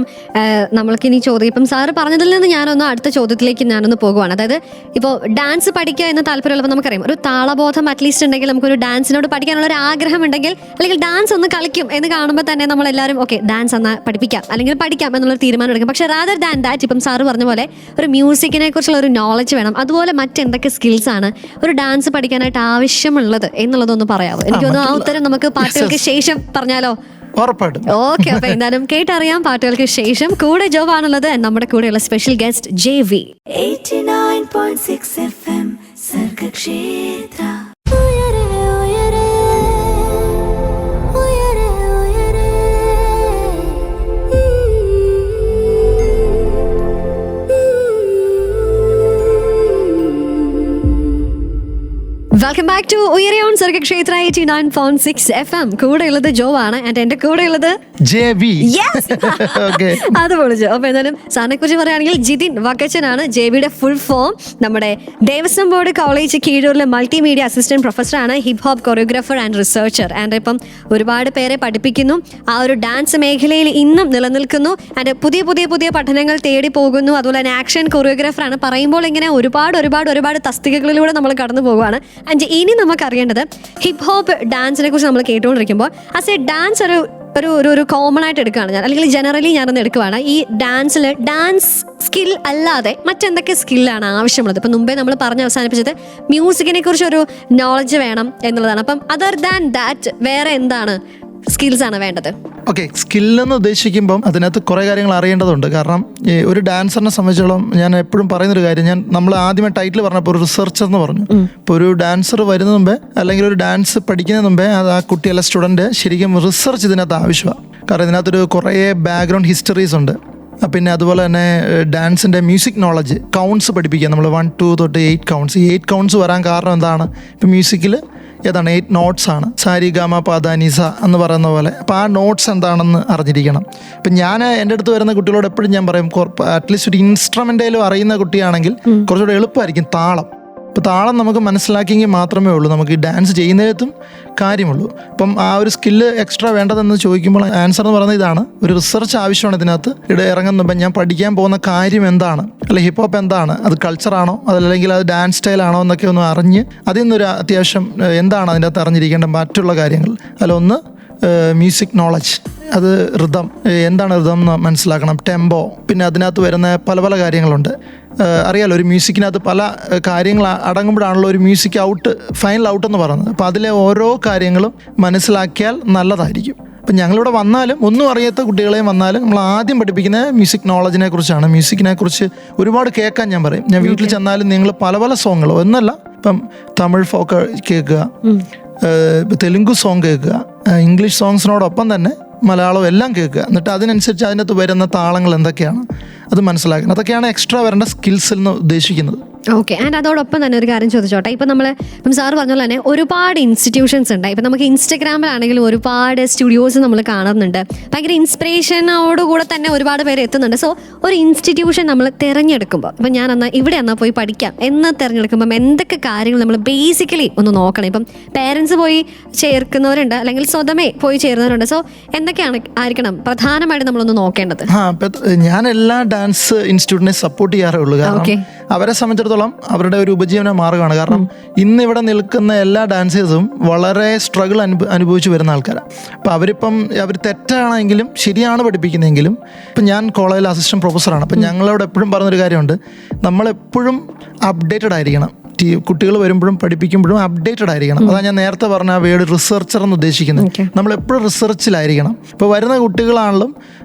നമ്മൾക്കിനി ചോദ്യം, ഇപ്പം സാറ് പറഞ്ഞതിൽ നിന്ന് അടുത്ത ചോദ്യത്തിലേക്ക് ഞാനൊന്ന് പോകുവാണ്. അതായത് ഇപ്പോൾ ഡാൻസ് പഠിക്കുക എന്ന് താല്പര്യമുള്ളപ്പോൾ നമുക്കറിയാം, ഒരു താളബോധം അറ്റ്ലീസ്റ്റ് ഉണ്ടെങ്കിൽ, നമുക്കൊരു ഡാൻസിനോട് പഠിക്കാനുള്ള ഒരു ആഗ്രഹം ഉണ്ടെങ്കിൽ, അല്ലെങ്കിൽ ഡാൻസ് ഒന്ന് കളിക്കും എന്ന് കാണുമ്പോൾ തന്നെ നമ്മളെല്ലാവരും ഓക്കെ ഡാൻസ് എന്നാൽ പഠിപ്പിക്കാം, അല്ലെങ്കിൽ പഠിക്കാം എന്നുള്ളൊരു തീരുമാനം എടുക്കും. പക്ഷേ റാദർ ദാൻ ദാറ്റ്, ഇപ്പം സാറ് പറഞ്ഞ പോലെ ഒരു മ്യൂസിക്കിനെ കുറിച്ചുള്ള ഒരു നോളജ് വേണം. അതുപോലെ മറ്റെന്തൊക്കെ സ്കിൽസ് ആണ് ഒരു ഡാൻസ് പഠിക്കാനായിട്ട് ആവശ്യമുള്ളത് എന്നുള്ളതൊന്ന് പറയാമോ? എനിക്ക് തോന്നുന്നു ആ ഉത്തരം നമുക്ക് പാട്ടുകൾക്ക് ശേഷം പറഞ്ഞാലോ? ഉറപ്പായിട്ടും. ഓക്കെ, അപ്പൊ എന്തായാലും കേട്ടറിയാം പാട്ടുകൾക്ക് ശേഷം. കൂടെ ജോബ് ആണുള്ളത്, നമ്മുടെ കൂടെയുള്ള special guest JV. 89.6 FM Sargakshetra. Welcome back to ഉയരയോൺ സർഗക്ഷേത്ര 89.6 FM. കൂടെ ഉള്ളത് ജോ ആണ്. ആൻഡ് എന്റെ കൂടെ ഉള്ളത് അത് പൊളിച്ചു. അപ്പൊ എന്തായാലും സാറിനെ കുറിച്ച് പറയുകയാണെങ്കിൽ ജിതിൻ വക്കച്ചനാണ്. JBയുടെ ഫുൾ ഫോം. നമ്മുടെ ദേവസ്വം ബോർഡ് കോളേജ് കീഴൂരിലെ മൾട്ടിമീഡിയ അസിസ്റ്റന്റ് പ്രൊഫസറാണ്. Hip hop choreographer and researcher. And ഇപ്പം ഒരുപാട് പേരെ പഠിപ്പിക്കുന്നു. ആ ഒരു ഡാൻസ് മേഖലയിൽ ഇന്നും നിലനിൽക്കുന്നു. ആൻഡ് പുതിയ പുതിയ പുതിയ പഠനങ്ങൾ തേടി പോകുന്നു. അതുപോലെ തന്നെ ആക്ഷൻ കൊറിയോഗ്രാഫറാണ്. പറയുമ്പോൾ ഇങ്ങനെ ഒരുപാട് തസ്തികകളിലൂടെ നമ്മൾ കടന്നു പോകുകയാണ്. ആൻഡ് ഇനി നമുക്ക് അറിയേണ്ടത് ഹിപ് ഹോപ്പ് ഡാൻസിനെ കുറിച്ച് നമ്മൾ കേട്ടുകൊണ്ടിരിക്കുമ്പോൾ ആസ് എ ഡാൻസ് ഒരു കോമൺ ആയിട്ട് എടുക്കുകയാണ് ഞാൻ, അല്ലെങ്കിൽ ജനറലി ഞാനൊന്ന് എടുക്കുകയാണ്. ഈ ഡാൻസ് സ്കിൽ അല്ലാതെ മറ്റെന്തൊക്കെ സ്കില്ലാണ് ആവശ്യമുള്ളത്? ഇപ്പം മുമ്പേ നമ്മൾ പറഞ്ഞ് അവസാനിപ്പിച്ചത് മ്യൂസിക്കിനെ കുറിച്ചൊരു നോളജ് വേണം എന്നുള്ളതാണ്. അപ്പം അതർ ദാൻ ദാറ്റ് വേറെ എന്താണ് സ്കിൽസ് ആണ് വേണ്ടത്? ഓക്കെ, സ്കില്ലെന്ന് ഉദ്ദേശിക്കുമ്പം അതിനകത്ത് കുറേ കാര്യങ്ങൾ അറിയേണ്ടതുണ്ട്. കാരണം ഒരു ഡാൻസറിനെ സംബന്ധിച്ചോളം ഞാൻ എപ്പോഴും പറയുന്നൊരു കാര്യം, നമ്മൾ ആദ്യമേ ടൈറ്റിൽ പറഞ്ഞപ്പോൾ ഒരു റിസർച്ചർ എന്ന് പറഞ്ഞു. ഇപ്പോൾ ഒരു ഡാൻസർ വരുന്ന മുമ്പേ അല്ലെങ്കിൽ ഒരു ഡാൻസ് പഠിക്കുന്നതിന് മുമ്പേ അത് ആ കുട്ടി അല്ല സ്റ്റുഡൻറ്റ് ശരിക്കും റിസർച്ച് ഇതിനകത്ത് ആവശ്യമാണ്. കാരണം ഇതിനകത്തൊരു കുറേ ബാക്ക്ഗ്രൗണ്ട് ഹിസ്റ്ററീസ് ഉണ്ട്. പിന്നെ അതുപോലെ തന്നെ ഡാൻസിൻ്റെ മ്യൂസിക് നോളജ്, കൗണ്ട്സ് പഠിപ്പിക്കുക. നമ്മൾ 1, 2 തൊട്ട് 8 കൗണ്ട്സ്. ഈ 8 കൗണ്ട്സ് വരാൻ കാരണം എന്താണ്? ഇപ്പം മ്യൂസിക്കിൽ ഏതാണ് 8 നോട്ട്സ് ആണ്. സാരി ഗാമ പദ നിസ എന്ന് പറയുന്ന പോലെ. അപ്പോൾ ആ നോട്ട്സ് എന്താണെന്ന് അറിഞ്ഞിരിക്കണം. ഇപ്പം ഞാൻ എൻ്റെ അടുത്ത് വരുന്ന കുട്ടികളോട് എപ്പോഴും ഞാൻ പറയും, അറ്റ്ലീസ്റ്റ് ഒരു ഇൻസ്ട്രുമെൻ്റേലും അറിയുന്ന കുട്ടിയാണെങ്കിൽ കുറച്ചുകൂടെ എളുപ്പമായിരിക്കും താളം. ഇപ്പോൾ താളം നമുക്ക് മനസ്സിലാക്കിയെങ്കിൽ മാത്രമേ ഉള്ളൂ നമുക്ക് ഈ ഡാൻസ് ചെയ്യുന്നതിനകത്തും കാര്യമുള്ളൂ. അപ്പം ആ ഒരു സ്കില്ല് എക്സ്ട്രാ വേണ്ടതെന്ന് ചോദിക്കുമ്പോൾ ആൻസർ എന്ന് പറയുന്നത് ഇതാണ്. ഒരു റിസർച്ച് ആവശ്യമാണ് ഇതിനകത്ത്. ഇവിടെ ഇറങ്ങുന്നപ്പം ഞാൻ പഠിക്കാൻ പോകുന്ന കാര്യം എന്താണ്, അല്ലെ ഹിപ്പ് ഹോപ്പ് എന്താണ്, അത് കൾച്ചറാണോ അതല്ലെങ്കിൽ അത് ഡാൻസ് സ്റ്റൈലാണോ എന്നൊക്കെ ഒന്ന് അറിഞ്ഞ് അതിൽ നിന്നൊരു അത്യാവശ്യം എന്താണ് അതിൻ്റെ അകത്ത് അറിഞ്ഞിരിക്കേണ്ട മറ്റുള്ള കാര്യങ്ങൾ. അതിലൊന്ന് മ്യൂസിക് നോളജ്, അത് ഋതം, എന്താണ് ഋതം എന്ന് മനസ്സിലാക്കണം. ടെമ്പോ, പിന്നെ അതിനകത്ത് വരുന്ന പല കാര്യങ്ങളുണ്ട്. അറിയാലോ, ഒരു മ്യൂസിക്കിനകത്ത് പല കാര്യങ്ങൾ അടങ്ങുമ്പോഴാണല്ലോ ഒരു മ്യൂസിക് ഔട്ട്, ഫൈനൽ ഔട്ട് എന്ന് പറയുന്നത്. അപ്പോൾ അതിലെ ഓരോ കാര്യങ്ങളും മനസ്സിലാക്കിയാൽ നല്ലതായിരിക്കും. അപ്പം ഞങ്ങളിവിടെ വന്നാലും ഒന്നും അറിയാത്ത കുട്ടികളെയും വന്നാലും നമ്മൾ ആദ്യം പഠിപ്പിക്കുന്നത് മ്യൂസിക് നോളജിനെ കുറിച്ചാണ്. മ്യൂസിക്കിനെ കുറിച്ച് ഒരുപാട് കേൾക്കാൻ ഞാൻ പറയും. ഞാൻ വീട്ടിൽ ചെന്നാലും നിങ്ങൾ പല സോങ്ങുകൾ ഒന്നല്ല, ഇപ്പം തമിഴ് ഫോക്ക് കേൾക്കുക, തെലുങ്ക് സോങ് കേൾക്കുക, ഇംഗ്ലീഷ് സോങ്സിനോടൊപ്പം തന്നെ മലയാളം എല്ലാം കേൾക്കുക. എന്നിട്ട് അതിനനുസരിച്ച് അതിനകത്ത് വരുന്ന താളങ്ങൾ എന്തൊക്കെയാണ് അത് മനസ്സിലാക്കണം. അതൊക്കെയാണ് എക്സ്ട്രാ വരേണ്ട സ്കിൽസിൽ നിന്ന് ഉദ്ദേശിക്കുന്നത്. ഓക്കെ. ആൻഡ് അതോടൊപ്പം തന്നെ ഒരു കാര്യം ചോദിച്ചോട്ടെ. ഇപ്പം സാറ് പറഞ്ഞ പോലെ തന്നെ ഒരുപാട് ഇൻസ്റ്റിറ്റ്യൂഷൻസ് ഉണ്ട്. ഇപ്പം നമുക്ക് ഇൻസ്റ്റഗ്രാമിലാണെങ്കിലും ഒരുപാട് സ്റ്റുഡിയോസ് നമ്മൾ കാണുന്നുണ്ട്. ഭയങ്കര ഇൻസ്പിറേഷനോടുകൂടെ തന്നെ ഒരുപാട് പേര് എത്തുന്നുണ്ട്. സോ ഒരു ഇൻസ്റ്റിറ്റ്യൂഷൻ നമ്മൾ തിരഞ്ഞെടുക്കുമ്പോൾ, ഇപ്പം ഞാൻ ഇവിടെ പോയി പഠിക്കാം എന്ന് തിരഞ്ഞെടുക്കുമ്പം എന്തൊക്കെ കാര്യങ്ങൾ നമ്മൾ ബേസിക്കലി ഒന്ന് നോക്കണം? ഇപ്പം പേരൻസ് പോയി ചേർക്കുന്നവരുണ്ട്, അല്ലെങ്കിൽ സ്വതമേ പോയി ചേരുന്നവരുണ്ട്. സോ എന്തൊക്കെയാണ് ആയിരിക്കണം പ്രധാനമായിട്ട് നമ്മളൊന്ന് നോക്കേണ്ടത്? ഞാൻ എല്ലാ ഡാൻസ് ഇൻസ്റ്റിറ്റ്യൂട്ടിനെ സപ്പോർട്ട് ചെയ്യാറേ ഉള്ളൂ. കാരണം അവരെ സംബന്ധിച്ചിടത്തോളം അവരുടെ ഒരു ഉപജീവന മാർഗ്ഗമാണ്. കാരണം ഇന്നിവിടെ നിൽക്കുന്ന എല്ലാ ഡാൻസേഴ്സും വളരെ സ്ട്രഗിൾ അനുഭവിച്ച് വരുന്ന ആൾക്കാരാണ്. അപ്പോൾ അവർ തെറ്റാണെങ്കിലും ശരിയാണ് പഠിപ്പിക്കുന്നതെങ്കിലും, ഇപ്പം ഞാൻ കോളേജിൽ അസിസ്റ്റന്റ് പ്രൊഫസറാണ്. അപ്പം ഞങ്ങളോട് എപ്പോഴും പറഞ്ഞൊരു കാര്യമുണ്ട്, നമ്മളെപ്പോഴും അപ്ഡേറ്റഡ് ആയിരിക്കണം. കുട്ടികൾ വരുമ്പോഴും പഠിപ്പിക്കുമ്പോഴും അപ്ഡേറ്റഡ് ആയിരിക്കണം. അതാണ് ഞാൻ നേരത്തെ പറഞ്ഞ ആ വേർഡ് റിസർച്ചർ എന്ന് ഉദ്ദേശിക്കുന്നത്. നമ്മളെപ്പോഴും റിസർച്ചിലായിരിക്കണം. ഇപ്പോൾ വരുന്ന കുട്ടികളാണെങ്കിലും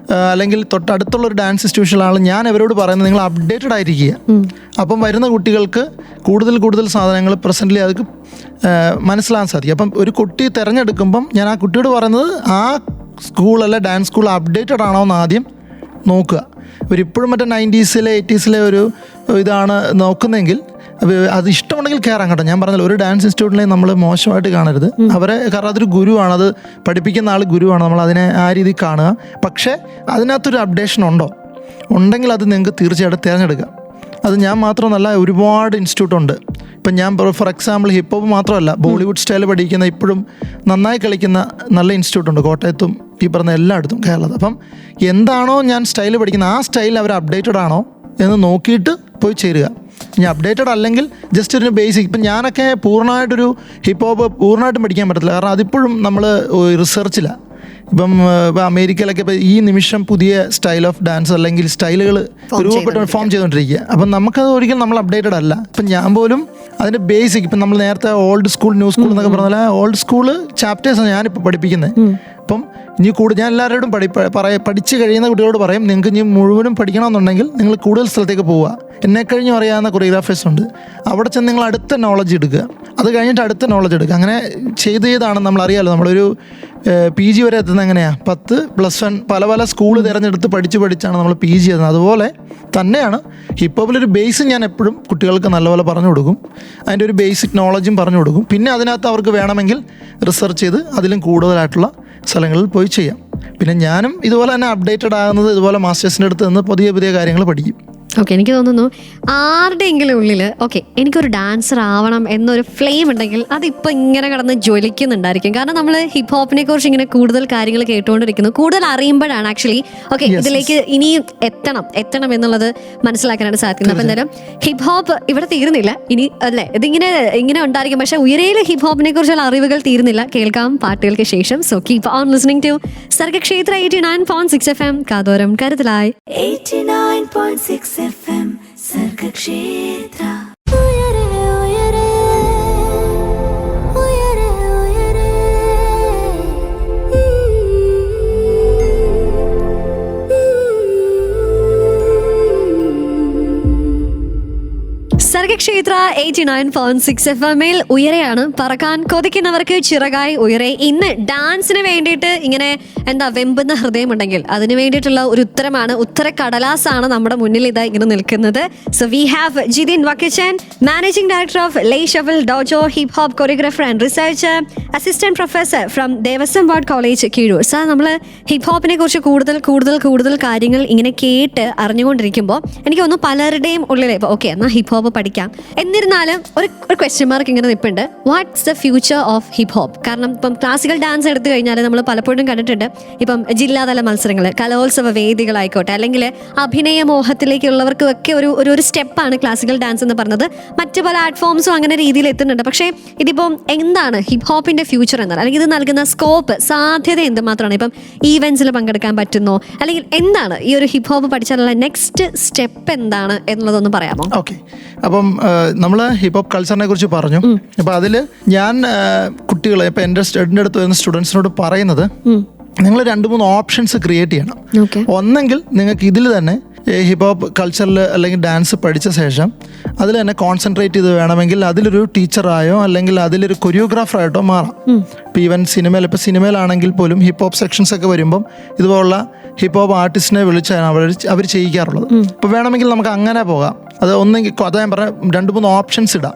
അല്ലെങ്കിൽ തൊട്ടടുത്തുള്ളൊരു ഡാൻസ് ഇൻസ്റ്റിറ്റ്യൂഷനിലാണെങ്കിലും ഞാൻ അവരോട് പറയുന്നത് നിങ്ങൾ അപ്ഡേറ്റഡ് ആയിരിക്കുക. അപ്പം വരുന്ന കുട്ടികൾക്ക് കൂടുതൽ സാധനങ്ങൾ പ്രസൻ്റ്ലി അത് മനസ്സിലാകാൻ സാധിക്കും. അപ്പം ഒരു കുട്ടി തിരഞ്ഞെടുക്കുമ്പം ഞാൻ ആ കുട്ടിയോട് പറയുന്നത് ആ സ്കൂളല്ല ഡാൻസ് സ്കൂൾ അപ്ഡേറ്റഡ് ആണോ എന്ന് ആദ്യം നോക്കുക. ഇവരിപ്പോഴും മറ്റേ 90s 80s ഒരു ഇതാണ് നോക്കുന്നതെങ്കിൽ അത് ഇഷ്ടമുണ്ടെങ്കിൽ കയറാൻ കേട്ടോ. ഞാൻ പറഞ്ഞല്ലോ, ഒരു ഡാൻസ് ഇൻസ്റ്റിറ്റ്യൂട്ടിനെ നമ്മൾ മോശമായിട്ട് കാണരുത് അവരെ. കാരണം അതൊരു ഗുരുവാണ്, അത് പഠിപ്പിക്കുന്ന ആൾ ഗുരുവാണ്. നമ്മൾ അതിനെ ആ രീതിയിൽ കാണുക. പക്ഷേ അതിനകത്തൊരു അപ്ഡേഷൻ ഉണ്ടെങ്കിൽ അത് നിങ്ങൾക്ക് തീർച്ചയായിട്ടും തിരഞ്ഞെടുക്കാം. അത് ഞാൻ മാത്രമല്ല, ഒരുപാട് ഇൻസ്റ്റിറ്റ്യൂട്ട് ഉണ്ട്. ഇപ്പം ഞാൻ ഫോർ എക്സാമ്പിൾ ഹിപ്പ് ഹോപ്പ് മാത്രമല്ല, ബോളിവുഡ് സ്റ്റൈൽ പഠിക്കുന്ന ഇപ്പോഴും നന്നായി കളിക്കുന്ന നല്ല ഇൻസ്റ്റിറ്റ്യൂട്ട് ഉണ്ട് കോട്ടയത്തും ഈ പറഞ്ഞ എല്ലായിടത്തും കേരളത്തിൽ. അപ്പം എന്താണോ ഞാൻ സ്റ്റൈൽ പഠിക്കുന്നത് ആ സ്റ്റൈൽ അവർ അപ്ഡേറ്റഡ് ആണോ എന്ന് നോക്കിയിട്ട് പോയി ചേരുക. ഇനി അപ്ഡേറ്റഡ് അല്ലെങ്കിൽ ജസ്റ്റ് ഒരു ബേസിക്, ഇപ്പം ഞാനൊക്കെ പൂർണ്ണമായിട്ടൊരു ഹിപ്പ് ഹോപ്പ് പൂർണ്ണമായിട്ടും പഠിക്കാൻ പറ്റത്തില്ല. കാരണം അതിപ്പോഴും നമ്മൾ റിസർച്ചിലാണ്. ഇപ്പം അമേരിക്കയിലൊക്കെ ഇപ്പം ഈ നിമിഷം പുതിയ സ്റ്റൈൽ ഓഫ് ഡാൻസ് അല്ലെങ്കിൽ സ്റ്റൈലുകൾ രൂപപ്പെട്ട് ഫോം ചെയ്തുകൊണ്ടിരിക്കുക. അപ്പം നമുക്കത് ഒരിക്കലും നമ്മൾ അപ്ഡേറ്റഡ് അല്ല. ഇപ്പം ഞാൻ പോലും അതിൻ്റെ ബേസിക്, ഇപ്പം നമ്മൾ നേരത്തെ ഓൾഡ് സ്കൂൾ ന്യൂ സ്കൂൾ എന്നൊക്കെ പറഞ്ഞാൽ ഓൾഡ് സ്കൂൾ ചാപ്റ്റേഴ്സാണ് ഞാനിപ്പോൾ പഠിപ്പിക്കുന്നത്. അപ്പം ഇനി ഞാൻ എല്ലാവരോടും പഠിച്ച് കഴിയുന്ന കുട്ടികളോട് പറയും, നിങ്ങൾക്ക് ഇനി മുഴുവനും പഠിക്കണമെന്നുണ്ടെങ്കിൽ നിങ്ങൾ കൂടുതൽ സ്ഥലത്തേക്ക് പോവുക. എന്നെ കഴിഞ്ഞും അറിയാവുന്ന കൊറിയോഗ്രാഫേഴ്സ് ഉണ്ട്, അവിടെ ചെന്ന് നിങ്ങൾ അടുത്ത നോളജ് എടുക്കുക, അത് കഴിഞ്ഞിട്ട് അടുത്ത നോളജ് എടുക്കുക. അങ്ങനെ ചെയ്താണ് നമ്മൾ അറിയാമല്ലോ, നമ്മളൊരു PG വരെ എത്തുന്നത് എങ്ങനെയാണ്, 10+1 പല പല സ്കൂൾ തിരഞ്ഞെടുത്ത് പഠിച്ചാണ് നമ്മൾ PG എത്തുന്നത്. അതുപോലെ തന്നെയാണ് ഹിപ്പോപ്പിലൊരു ബേസ് ഞാൻ എപ്പോഴും കുട്ടികൾക്ക് നല്ലപോലെ പറഞ്ഞു കൊടുക്കും, അതിൻ്റെ ഒരു ബേസിക് നോളജും പറഞ്ഞു കൊടുക്കും. പിന്നെ അതിനകത്ത് അവർക്ക് വേണമെങ്കിൽ റിസർച്ച് ചെയ്ത് അതിലും കൂടുതലായിട്ടുള്ള സ്ഥലങ്ങളിൽ പോയി ചെയ്യാം. പിന്നെ ഞാനും ഇതുപോലെ തന്നെ അപ്ഡേറ്റഡ് ആകുന്നത് ഇതുപോലെ മാസ്റ്റേഴ്സിൻ്റെ അടുത്ത് നിന്ന് പുതിയ പുതിയ കാര്യങ്ങൾ പഠിക്കും. ഓക്കെ, എനിക്ക് തോന്നുന്നു ആരുടെയെങ്കിലും ഉള്ളിൽ ഓക്കെ എനിക്കൊരു ഡാൻസർ ആവണം എന്നൊരു ഫ്ലെയിം ഉണ്ടെങ്കിൽ അതിപ്പോൾ ഇങ്ങനെ കിടന്ന് ജ്വലിക്കുന്നുണ്ടായിരിക്കും. കാരണം നമ്മൾ ഹിപ്പ് ഹോപ്പിനെ കുറിച്ച് ഇങ്ങനെ കൂടുതൽ കാര്യങ്ങൾ കേട്ടുകൊണ്ടിരിക്കുന്നു, കൂടുതൽ അറിയുമ്പോഴാണ് ആക്ച്വലി ഓക്കെ ഇതിലേക്ക് ഇനിയും എത്തണം എന്നുള്ളത് മനസ്സിലാക്കാനായിട്ട് സാധിക്കുന്നത്. അപ്പം എന്തായാലും ഹിപ്പ് ഹോപ്പ് ഇവിടെ തീരുന്നില്ല ഇനി അല്ലേ, ഇങ്ങനെ ഉണ്ടായിരിക്കും. പക്ഷേ ഉയരയിൽ ഹിപ്പ് ഹോപ്പിനെ കുറിച്ചുള്ള അറിവുകൾ തീരുന്നില്ല. കേൾക്കാം പാട്ടുകൾക്ക് ശേഷം. So keep on listening to Sargakshetra 89.6 FM കാതോരം കരുതലായി. 89.6 FM സർഗക്ഷേത്ര. സർഗക്ഷേത്ര 89.6 FM-ൽ ഉയരെയാണ്. പറക്കാൻ കൊതിക്കുന്നവർക്ക് ചിറകായി ഉയരെ. ഇന്ന് ഡാൻസിന് വേണ്ടിയിട്ട് ഇങ്ങനെ വെമ്പുന്ന ഹൃദയമുണ്ടെങ്കിൽ അതിന് വേണ്ടിയിട്ടുള്ള ഒരു ഉത്തരക്കടലാസാണ് നമ്മുടെ മുന്നിൽ ഇങ്ങനെ നിൽക്കുന്നത്. So we have Jithin Vakkichan, managing director of Lay Shuffle Dojo, hip hop choreographer and researcher, assistant professor from Devaswom board college Keezhoor. Sir, നമ്മൾ ഹിപ്പ് ഹോപ്പിനെ കുറിച്ച് കൂടുതൽ കാര്യങ്ങൾ ഇങ്ങനെ കേട്ട് അറിഞ്ഞുകൊണ്ടിരിക്കുമ്പോൾ എനിക്ക് തോന്നുന്നു പലരുടെയും ഉള്ളിൽ ഓക്കെ എന്നാൽ ഹിപ്പ് ഹോപ്പ് പഠിക്കാം. എന്നിരുന്നാലും ഒരു ക്വസ്റ്റ്യൻ മാർക്ക് ഇങ്ങനെ നിൽപ്പുണ്ട്, what's the future of hip hop? കാരണം ഇപ്പം ക്ലാസിക്കൽ ഡാൻസ് എടുത്തു കഴിഞ്ഞാൽ നമ്മൾ പലപ്പോഴും കണ്ടിട്ടുണ്ട്, ഇപ്പം ജില്ലാതല മത്സരങ്ങൾ, കലോത്സവ വേദികളായിക്കോട്ടെ, അല്ലെങ്കിൽ അഭിനയ മോഹത്തിലേക്കുള്ളവർക്കും ഒക്കെ ഒരു സ്റ്റെപ്പാണ് ക്ലാസിക്കൽ ഡാൻസ് എന്ന് പറഞ്ഞത്. മറ്റ് പല പ്ലാറ്റ്ഫോംസും അങ്ങനെ രീതിയിൽ എത്തുന്നുണ്ട്. പക്ഷേ ഇതിപ്പം എന്താണ് ഹിപ്പ് ഹോപ്പിന്റെ ഫ്യൂച്ചർ എന്നാണ്, അല്ലെങ്കിൽ ഇത് നൽകുന്ന സ്കോപ്പ്, സാധ്യത എന്തുമാത്രമാണ്? ഇപ്പം ഈവെന്റ്സിൽ പങ്കെടുക്കാൻ പറ്റുന്നോ, അല്ലെങ്കിൽ എന്താണ് ഈ ഒരു ഹിപ്പ് ഹോപ്പ് പഠിച്ചാലുള്ള നെക്സ്റ്റ് സ്റ്റെപ്പ് എന്താണ് എന്നുള്ളതൊന്ന് പറയാമോ? ഓക്കെ, അപ്പം നമ്മൾ ഹിപ്പ് ഹോപ്പ് കൾച്ചറിനെ കുറിച്ച് പറഞ്ഞു. അപ്പോൾ അതിൽ ഞാൻ കുട്ടികളെ ഇപ്പം എൻ്റെ അടുത്ത് വരുന്ന സ്റ്റുഡൻസിനോട് പറയുന്നത്, നിങ്ങൾ 2-3 ഓപ്ഷൻസ് ക്രിയേറ്റ് ചെയ്യണം. ഒന്നെങ്കിൽ നിങ്ങൾക്ക് ഇതിൽ തന്നെ ഹിപ്പ് ഹോപ്പ് കൾച്ചറിൽ അല്ലെങ്കിൽ ഡാൻസ് പഠിച്ച ശേഷം അതിൽ തന്നെ കോൺസെൻട്രേറ്റ് ചെയ്ത് വേണമെങ്കിൽ അതിലൊരു ടീച്ചറായോ അല്ലെങ്കിൽ അതിലൊരു കൊറിയോഗ്രാഫറായിട്ടോ മാറാം. ഇപ്പോൾ ഈവൻ സിനിമയിലാണെങ്കിൽ പോലും ഹിപ്പ് ഹോപ്പ് സെക്ഷൻസ് ഒക്കെ വരുമ്പം ഇതുപോലുള്ള ഹിപ്പ് ഹോപ്പ് ആർട്ടിസ്റ്റിനെ വിളിച്ചാണ് അവർ ചെയ്യിക്കാറുള്ളത്. ഇപ്പോൾ വേണമെങ്കിൽ നമുക്ക് അങ്ങനെ പോകാം. അത് ഒന്നെങ്കിൽ അതാ ഞാൻ പറഞ്ഞ 2-3 ഓപ്ഷൻസ് ഇടാം.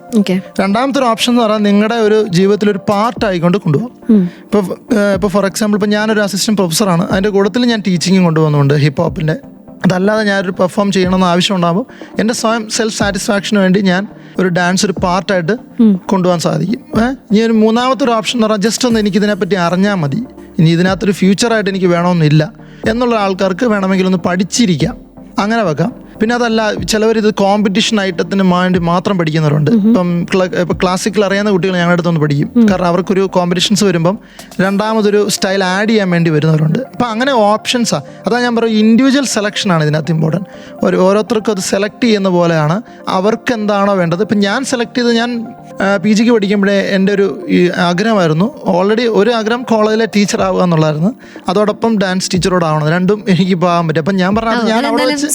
രണ്ടാമത്തെ ഒരു ഓപ്ഷൻ എന്ന് പറഞ്ഞാൽ നിങ്ങളുടെ ഒരു ജീവിതത്തിലൊരു പാർട്ടായിക്കൊണ്ട് കൊണ്ടുപോകാം. ഇപ്പോൾ ഫോർ എക്സാമ്പിൾ ഇപ്പോൾ ഞാനൊരു അസിസ്റ്റന്റ് പ്രൊഫസറാണ്, അതിൻ്റെ കൂട്ടത്തിൽ ഞാൻ ടീച്ചിങ് കൊണ്ടുവന്നുകൊണ്ട് ഹിപ്പ് ഹോപ്പിൻ്റെ. അതല്ലാതെ ഞാനൊരു പെർഫോം ചെയ്യണമെന്ന് ആവശ്യം ഉണ്ടാകുമ്പോൾ എൻ്റെ സ്വയം സെൽഫ് സാറ്റിസ്ഫാക്ഷന് വേണ്ടി ഞാൻ ഒരു ഡാൻസ് ഒരു പാർട്ടായിട്ട് കൊണ്ടുപോകാൻ സാധിക്കും. ഇനി ഒരു മൂന്നാമത്തെ ഒരു ഓപ്ഷൻ എന്ന് പറഞ്ഞാൽ ജസ്റ്റ് ഒന്ന് എനിക്കിതിനെപ്പറ്റി അറിഞ്ഞാൽ മതി, ഇനി ഇതിനകത്തൊരു ഫ്യൂച്ചറായിട്ട് എനിക്ക് വേണമെന്നില്ല എന്നുള്ള ആൾക്കാർക്ക് വേണമെങ്കിൽ ഒന്ന് പഠിച്ചിരിക്കാം, അങ്ങനെ വെക്കാം. പിന്നെ അതല്ല, ചിലവർ ഇത് കോമ്പറ്റീഷൻ ഐറ്റത്തിന് വേണ്ടി മാത്രം പഠിക്കുന്നവരുണ്ട്. ഇപ്പം ക്ലാസിക്കൽ അറിയാവുന്ന കുട്ടികൾ ഞങ്ങളുടെ അടുത്തൊന്ന് പഠിക്കും, കാരണം അവർക്കൊരു കോമ്പറ്റീഷൻസ് വരുമ്പം രണ്ടാമതൊരു സ്റ്റൈൽ ആഡ് ചെയ്യാൻ വേണ്ടി വരുന്നവരുണ്ട്. അപ്പം അങ്ങനെ ഓപ്ഷൻസാണ്. അതാ ഞാൻ പറയും, ഇൻഡിവിജ്വൽ സെലക്ഷനാണ് ഇതിനകത്ത് ഇമ്പോർട്ടൻറ്റ്. ഓരോരുത്തർക്കും അത് സെലക്ട് ചെയ്യുന്ന പോലെയാണ് അവർക്ക് എന്താണോ വേണ്ടത്. ഇപ്പം ഞാൻ സെലക്ട് ചെയ്ത് ഞാൻ PG പഠിക്കുമ്പോഴേ എൻ്റെ ഒരു ആഗ്രഹമായിരുന്നു, ഓൾറെഡി ഒരു ആഗ്രഹം കോളേജിലെ ടീച്ചർ ആവുക എന്നുള്ളതായിരുന്നു, അതോടൊപ്പം ഡാൻസ് ടീച്ചറോടാവണം. രണ്ടും എനിക്ക് പോകാൻ പറ്റും. അപ്പം ഞാൻ പറഞ്ഞത് ഞാൻ അവിടെ വെച്ച്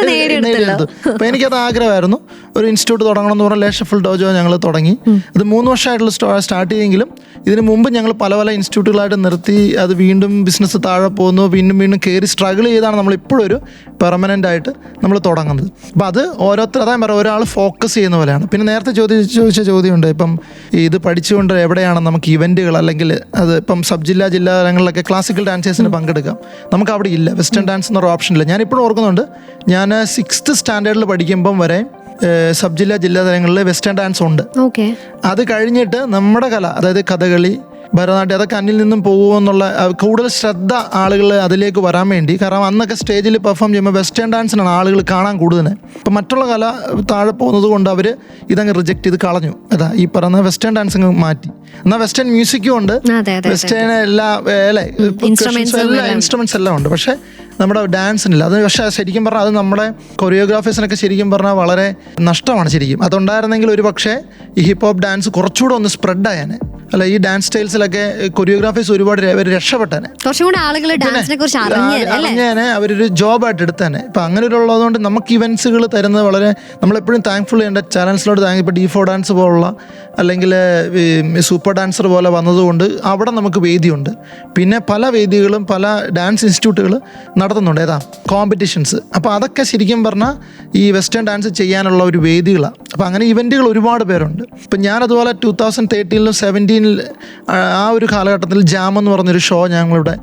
നേടിയെടുത്തു. അപ്പം എനിക്കത് ആഗ്രഹമായിരുന്നു, ഒരു ഇൻസ്റ്റിറ്റ്യൂട്ട് തുടങ്ങണം എന്ന് പറഞ്ഞാൽ ലേ ഷഫൽ ഡോജോ ഞങ്ങൾ തുടങ്ങി. അത് 3 വർഷമായിട്ടുള്ള സ്റ്റാർട്ട് ചെയ്തെങ്കിലും ഇതിന് മുമ്പ് ഞങ്ങൾ പല ഇൻസ്റ്റിറ്റ്യൂട്ടുകളായിട്ട് നിർത്തി, അത് വീണ്ടും ബിസിനസ് താഴെ പോകുന്നു, വീണ്ടും കയറി സ്ട്രഗിൾ ചെയ്താണ് നമ്മൾ ഇപ്പോഴും ഒരു പെർമനൻ്റ് ആയിട്ട് നമ്മൾ തുടങ്ങുന്നത്. അപ്പം അത് അതാ പറയാം, ഒരാൾ ഫോക്കസ് ചെയ്യുന്ന പോലെയാണ്. പിന്നെ നേരത്തെ ചോദിച്ച ചോദ്യമുണ്ട്, ഇപ്പം ഇത് പഠിച്ചുകൊണ്ട് എവിടെയാണ് നമുക്ക് ഇവൻറ്റുകൾ, അല്ലെങ്കിൽ അത് ഇപ്പം ജില്ലാ തലങ്ങളിലൊക്കെ ക്ലാസിക്കൽ ഡാൻസേഴ്സിന് പങ്കെടുക്കാം. നമുക്ക് അവിടെ ഇല്ല, വെസ്റ്റേൺ ഡാൻസ് എന്നൊരു ഓപ്ഷൻ ഇല്ല. ഞാനിപ്പോഴും ഓർക്കുന്നുണ്ട്, ഞാൻ 6th സ്റ്റാൻഡേർഡിൽ പഠിക്കുമ്പം വരെ ജില്ലാ തലങ്ങളിൽ വെസ്റ്റേൺ ഡാൻസ് ഉണ്ട്. അത് കഴിഞ്ഞിട്ട് നമ്മുടെ കല, അതായത് കഥകളി, ഭരതനാട്യം, അതൊക്കെ അന്നിൽ നിന്നും പോകുമെന്നുള്ള കൂടുതൽ ശ്രദ്ധ ആളുകൾ അതിലേക്ക് വരാൻ വേണ്ടി. കാരണം അന്നൊക്കെ സ്റ്റേജിൽ പെർഫോം ചെയ്യുമ്പോൾ വെസ്റ്റേൺ ഡാൻസിനാണ് ആളുകൾ കാണാൻ കൂടുതൽ. ഇപ്പം മറ്റുള്ള കല താഴെ പോകുന്നത് കൊണ്ട് അവർ ഇതങ്ങ് റിജക്റ്റ് ചെയ്ത് കളഞ്ഞു. അതാ ഈ പറയുന്ന വെസ്റ്റേൺ ഡാൻസ് അങ്ങ് മാറ്റി. എന്നാൽ വെസ്റ്റേൺ മ്യൂസിക്കും ഉണ്ട്, വെസ്റ്റേൺ എല്ലാ ഇൻസ്ട്രുമെന്റ്സ് എല്ലാം ഉണ്ട്, പക്ഷേ നമ്മുടെ ഡാൻസിനില്ല. അത് പക്ഷേ ശരിക്കും പറഞ്ഞാൽ അത് നമ്മുടെ കൊറിയോഗ്രാഫേഴ്സിനൊക്കെ ശരിക്കും പറഞ്ഞാൽ വളരെ നഷ്ടമാണ് ശരിക്കും. അതുണ്ടായിരുന്നെങ്കിൽ ഒരു പക്ഷേ ഈ ഹിപ്പ് ഹോപ്പ് ഡാൻസ് കുറച്ചുകൂടെ ഒന്ന് സ്പ്രെഡ് ആയാനെ. അല്ല ഈ ഡാൻസ് സ്റ്റൈൽസിലൊക്കെ കൊറിയോഗ്രാഫേഴ്സ് ഒരുപാട് രക്ഷപ്പെട്ടനെ, കുറച്ചും കൂടെ ആളുകൾ ഡാൻസിനെ കുറിച്ച് അറിഞ്ഞേനെ, അവരൊരു ജോബായിട്ട് എടുത്തേനെ. ഇപ്പം അങ്ങനെ ഒരു ഉള്ളതുകൊണ്ട് നമുക്ക് ഇവൻസുകൾ തരുന്നത് വളരെ നമ്മളെപ്പോഴും താങ്ക്ഫുൾ ചെയ്യേണ്ട ചാനൽസിനോട് ഇപ്പോൾ D4 ഡാൻസ് പോലുള്ള അല്ലെങ്കിൽ സൂപ്പർ ഡാൻസർ പോലെ വന്നതുകൊണ്ട് അവിടെ നമുക്ക് വേദിയുണ്ട്. പിന്നെ പല വേദികളും പല ഡാൻസ് ഇൻസ്റ്റിറ്റ്യൂട്ടുകൾ നടത്തുന്നുണ്ട്, ഏതാ കോമ്പറ്റീഷൻസ്. അപ്പോൾ അതൊക്കെ ശരിക്കും പറഞ്ഞാൽ ഈ വെസ്റ്റേൺ ഡാൻസ് ചെയ്യാനുള്ള ഒരു വേദികളാണ്. അപ്പോൾ അങ്ങനെ ഇവൻറ്റുകൾ ഒരുപാട് പേരുണ്ട്. ഇപ്പം ഞാനതുപോലെ 2013-ലും 17-ൽ ആ ഒരു കാലഘട്ടത്തിൽ ജാം എന്ന് പറഞ്ഞൊരു ഷോ ഞങ്ങളിവിടെ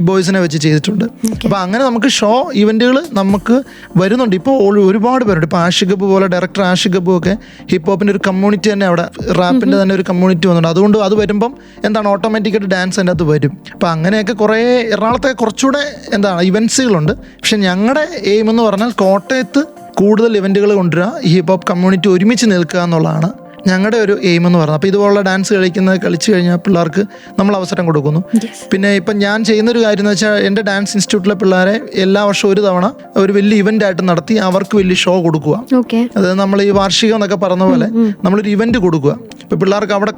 ബോയ്സിനെ വെച്ച് ചെയ്തിട്ടുണ്ട്. അപ്പോൾ അങ്ങനെ നമുക്ക് ഷോ ഇവൻറ്റുകൾ നമുക്ക് വരുന്നുണ്ട്. ഇപ്പോൾ ഒരുപാട് പേരുണ്ട്. ഇപ്പോൾ ആഷിഖ് പോലെ ഡയറക്ടർ ആഷിഖ് ഒക്കെ ഹിപ്പ് ഹോപ്പിൻ്റെ ഒരു കമ്മ്യൂണിറ്റി തന്നെ അവിടെ, റാപ്പിൻ്റെ തന്നെ ഒരു കമ്മ്യൂണിറ്റി വന്നിട്ടുണ്ട്. അതുകൊണ്ട് അത് വരുമ്പം എന്താണ് ഓട്ടോമാറ്റിക്കായിട്ട് ഡാൻസ് അതിൻ്റെ അകത്ത് വരും. അപ്പോൾ അങ്ങനെയൊക്കെ കുറേ എറണാകുളത്തെ കുറച്ചുകൂടെ എന്താണ് ഇവൻറ്റ്സുകളുണ്ട്. പക്ഷെ ഞങ്ങളുടെ എയിം എന്ന് പറഞ്ഞാൽ കോട്ടയത്ത് കൂടുതൽ ഇവൻറ്റുകൾ കൊണ്ടുവരിക, ഈ ഹിപ്പ് ഹോപ്പ് കമ്മ്യൂണിറ്റി ഒരുമിച്ച് നിൽക്കുക എന്നുള്ളതാണ് ഞങ്ങളുടെ ഒരു എയിം എന്ന് പറയുന്നത്. അപ്പോൾ ഇതുപോലുള്ള ഡാൻസ് കളിച്ചു കഴിഞ്ഞാൽ പിള്ളേർക്ക് നമ്മൾ അവസരം കൊടുക്കുന്നു. പിന്നെ ഇപ്പം ഞാൻ ചെയ്യുന്നൊരു കാര്യം എന്ന് വെച്ചാൽ എൻ്റെ ഡാൻസ് ഇൻസ്റ്റിറ്റ്യൂട്ടിലെ പിള്ളേരെ എല്ലാ വർഷവും ഒരു തവണ ഒരു വലിയ ഇവൻ്റ് ആയിട്ട് നടത്തി അവർക്ക് വലിയ ഷോ കൊടുക്കുക. അതായത് നമ്മൾ ഈ വാർഷികം എന്നൊക്കെ പറഞ്ഞ പോലെ നമ്മളൊരു ഇവൻറ്റ് കൊടുക്കുക. ഇപ്പോൾ പിള്ളേർക്ക് അവിടെ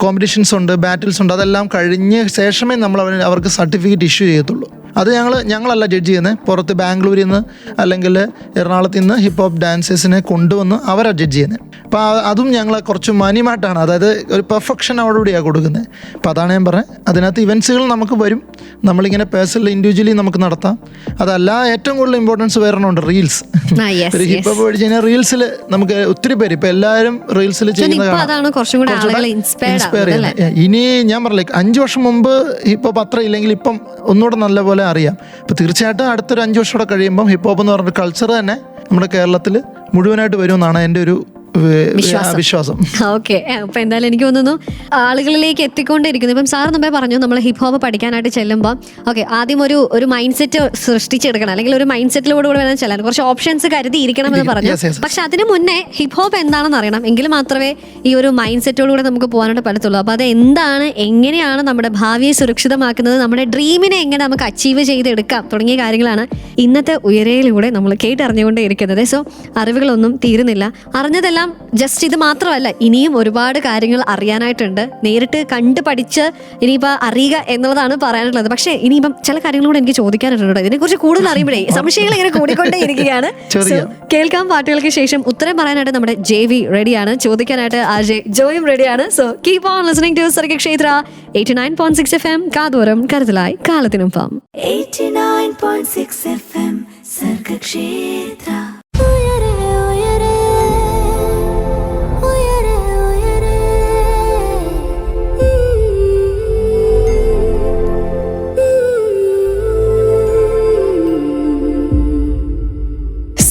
കോമ്പറ്റീഷൻസ് ഉണ്ട്, ബാറ്റിൽസ് ഉണ്ട്. അതെല്ലാം കഴിഞ്ഞ ശേഷമേ നമ്മൾ അവർക്ക് സർട്ടിഫിക്കറ്റ് ഇഷ്യൂ ചെയ്യത്തുള്ളൂ. അത് ഞങ്ങളല്ല ജഡ്ജ് ചെയ്യുന്നത്, പുറത്ത് ബാംഗ്ലൂരിൽ നിന്ന് അല്ലെങ്കിൽ എറണാകുളത്ത് നിന്ന് ഹിപ്പ് ഹോപ്പ് ഡാൻസേഴ്സിനെ കൊണ്ടുവന്ന് അവരാണ് ജഡ്ജ് ചെയ്യുന്നത്. അപ്പോൾ അതും ഞങ്ങൾ കുറച്ച് മാന്യമായിട്ടാണ്, അതായത് ഒരു പെർഫെക്ഷൻ അവരോടുകൂടിയാണ് കൊടുക്കുന്നത്. അപ്പോൾ അതാണ് ഞാൻ പറഞ്ഞത്, അതിനകത്ത് ഇവൻറ്റ്സുകൾ നമുക്ക് വരും, നമ്മളിങ്ങനെ പേഴ്സണൽ ഇൻഡിവിജ്വലി നമുക്ക് നടത്താം. അതല്ല ഏറ്റവും കൂടുതൽ ഇമ്പോർട്ടൻസ് വേറെണ്ണമുണ്ട്, റീൽസ്. ഒരു ഹിപ്പ് ഹോപ്പ് പഠിച്ചു കഴിഞ്ഞാൽ റീൽസിൽ നമുക്ക് ഒത്തിരി പേര് ഇപ്പോൾ എല്ലാവരും റീൽസിൽ ചെയ്യുന്നത് ഇൻസ്പയർ ചെയ്യുന്നത്. ഇനി ഞാൻ പറഞ്ഞില്ലേ 5 വർഷം മുമ്പ് ഹിപ്പ് ഹോപ്പ് അത്ര ഇല്ലെങ്കിൽ ഇപ്പം ഒന്നുകൂടെ നല്ലപോലെ അറിയാം. അപ്പോൾ തീർച്ചയായിട്ടും അടുത്തൊരു 5 വർഷം കൂടെ കഴിയുമ്പം ഹിപ്പ് ഹോപ്പ് എന്ന് പറഞ്ഞ കൾച്ചർ തന്നെ നമ്മുടെ കേരളത്തിൽ മുഴുവനായിട്ട് വരുമെന്നാണ് എൻ്റെ ഒരു വിശ്വാസം. ഓക്കെ, അപ്പൊ എന്തായാലും എനിക്ക് തോന്നുന്നു ആളുകളിലേക്ക് എത്തിക്കൊണ്ടിരിക്കുന്നു. ഇപ്പം സാർ മുമ്പേ പറഞ്ഞു നമ്മൾ ഹിപ്പ് ഹോപ്പ് പഠിക്കാനായിട്ട് ചെല്ലുമ്പോൾ ഓക്കെ ആദ്യം ഒരു മൈൻഡ് സെറ്റ് സൃഷ്ടിച്ചെടുക്കണം, അല്ലെങ്കിൽ ഒരു മൈൻഡ് സെറ്റിലൂടെ വേണം ചെല്ലാൻ, കുറച്ച് ഓപ്ഷൻസ് കരുതിയിരിക്കണം എന്ന് പറഞ്ഞു. പക്ഷെ അതിന് മുന്നേ ഹിപ്പ് ഹോപ്പ് എന്താണെന്ന് അറിയണം, എങ്കിൽ മാത്രമേ ഈ ഒരു മൈൻഡ് സെറ്റോടുകൂടെ നമുക്ക് പോകാനായിട്ട് പറ്റത്തുള്ളൂ. അപ്പോൾ അത് എന്താണ്, എങ്ങനെയാണ് നമ്മുടെ ഭാവിയെ സുരക്ഷിതമാക്കുന്നത്, നമ്മുടെ ഡ്രീമിനെ എങ്ങനെ നമുക്ക് അച്ചീവ് ചെയ്തെടുക്കാം തുടങ്ങിയ കാര്യങ്ങളാണ് ഇന്നത്തെ ഉയരയിലൂടെ നമ്മൾ കേട്ടറിഞ്ഞുകൊണ്ടേ ഇരിക്കുന്നത്. സോ അറിവുകളൊന്നും തീരുന്നില്ല. അറിഞ്ഞതെല്ലാം ജസ്റ്റ് ഇത് മാത്രമല്ല, ഇനിയും ഒരുപാട് കാര്യങ്ങൾ അറിയാനായിട്ടുണ്ട്. നേരിട്ട് കണ്ട് പഠിച്ച് ഇനിയിപ്പോൾ അറിയുക എന്നുള്ളതാണ് പറയാനുള്ളത്. പക്ഷേ ഇനിയിപ്പം ചില കാര്യങ്ങളോട് എനിക്ക് ചോദിക്കാനായിട്ടുണ്ട്. ഇതിനെക്കുറിച്ച് കൂടുതൽ അറിയുമ്പോഴേ സംശയങ്ങൾ ഇങ്ങനെ കൂടിക്കൊണ്ടേ ഇരിക്കുകയാണ്. കേൾക്കാം പാട്ടുകൾക്ക് ശേഷം ഉത്തരം പറയാനായിട്ട് നമ്മുടെ JV റെഡിയാണ്, ചോദിക്കാനായിട്ട് RJ ജോയും റെഡിയാണ്. So keep on listening to Sargakshetra 89.6 FM. കാതോരം കരുതലായി കാലത്തിനൊപ്പം 89.6 FM സർഗക്ഷേത്ര.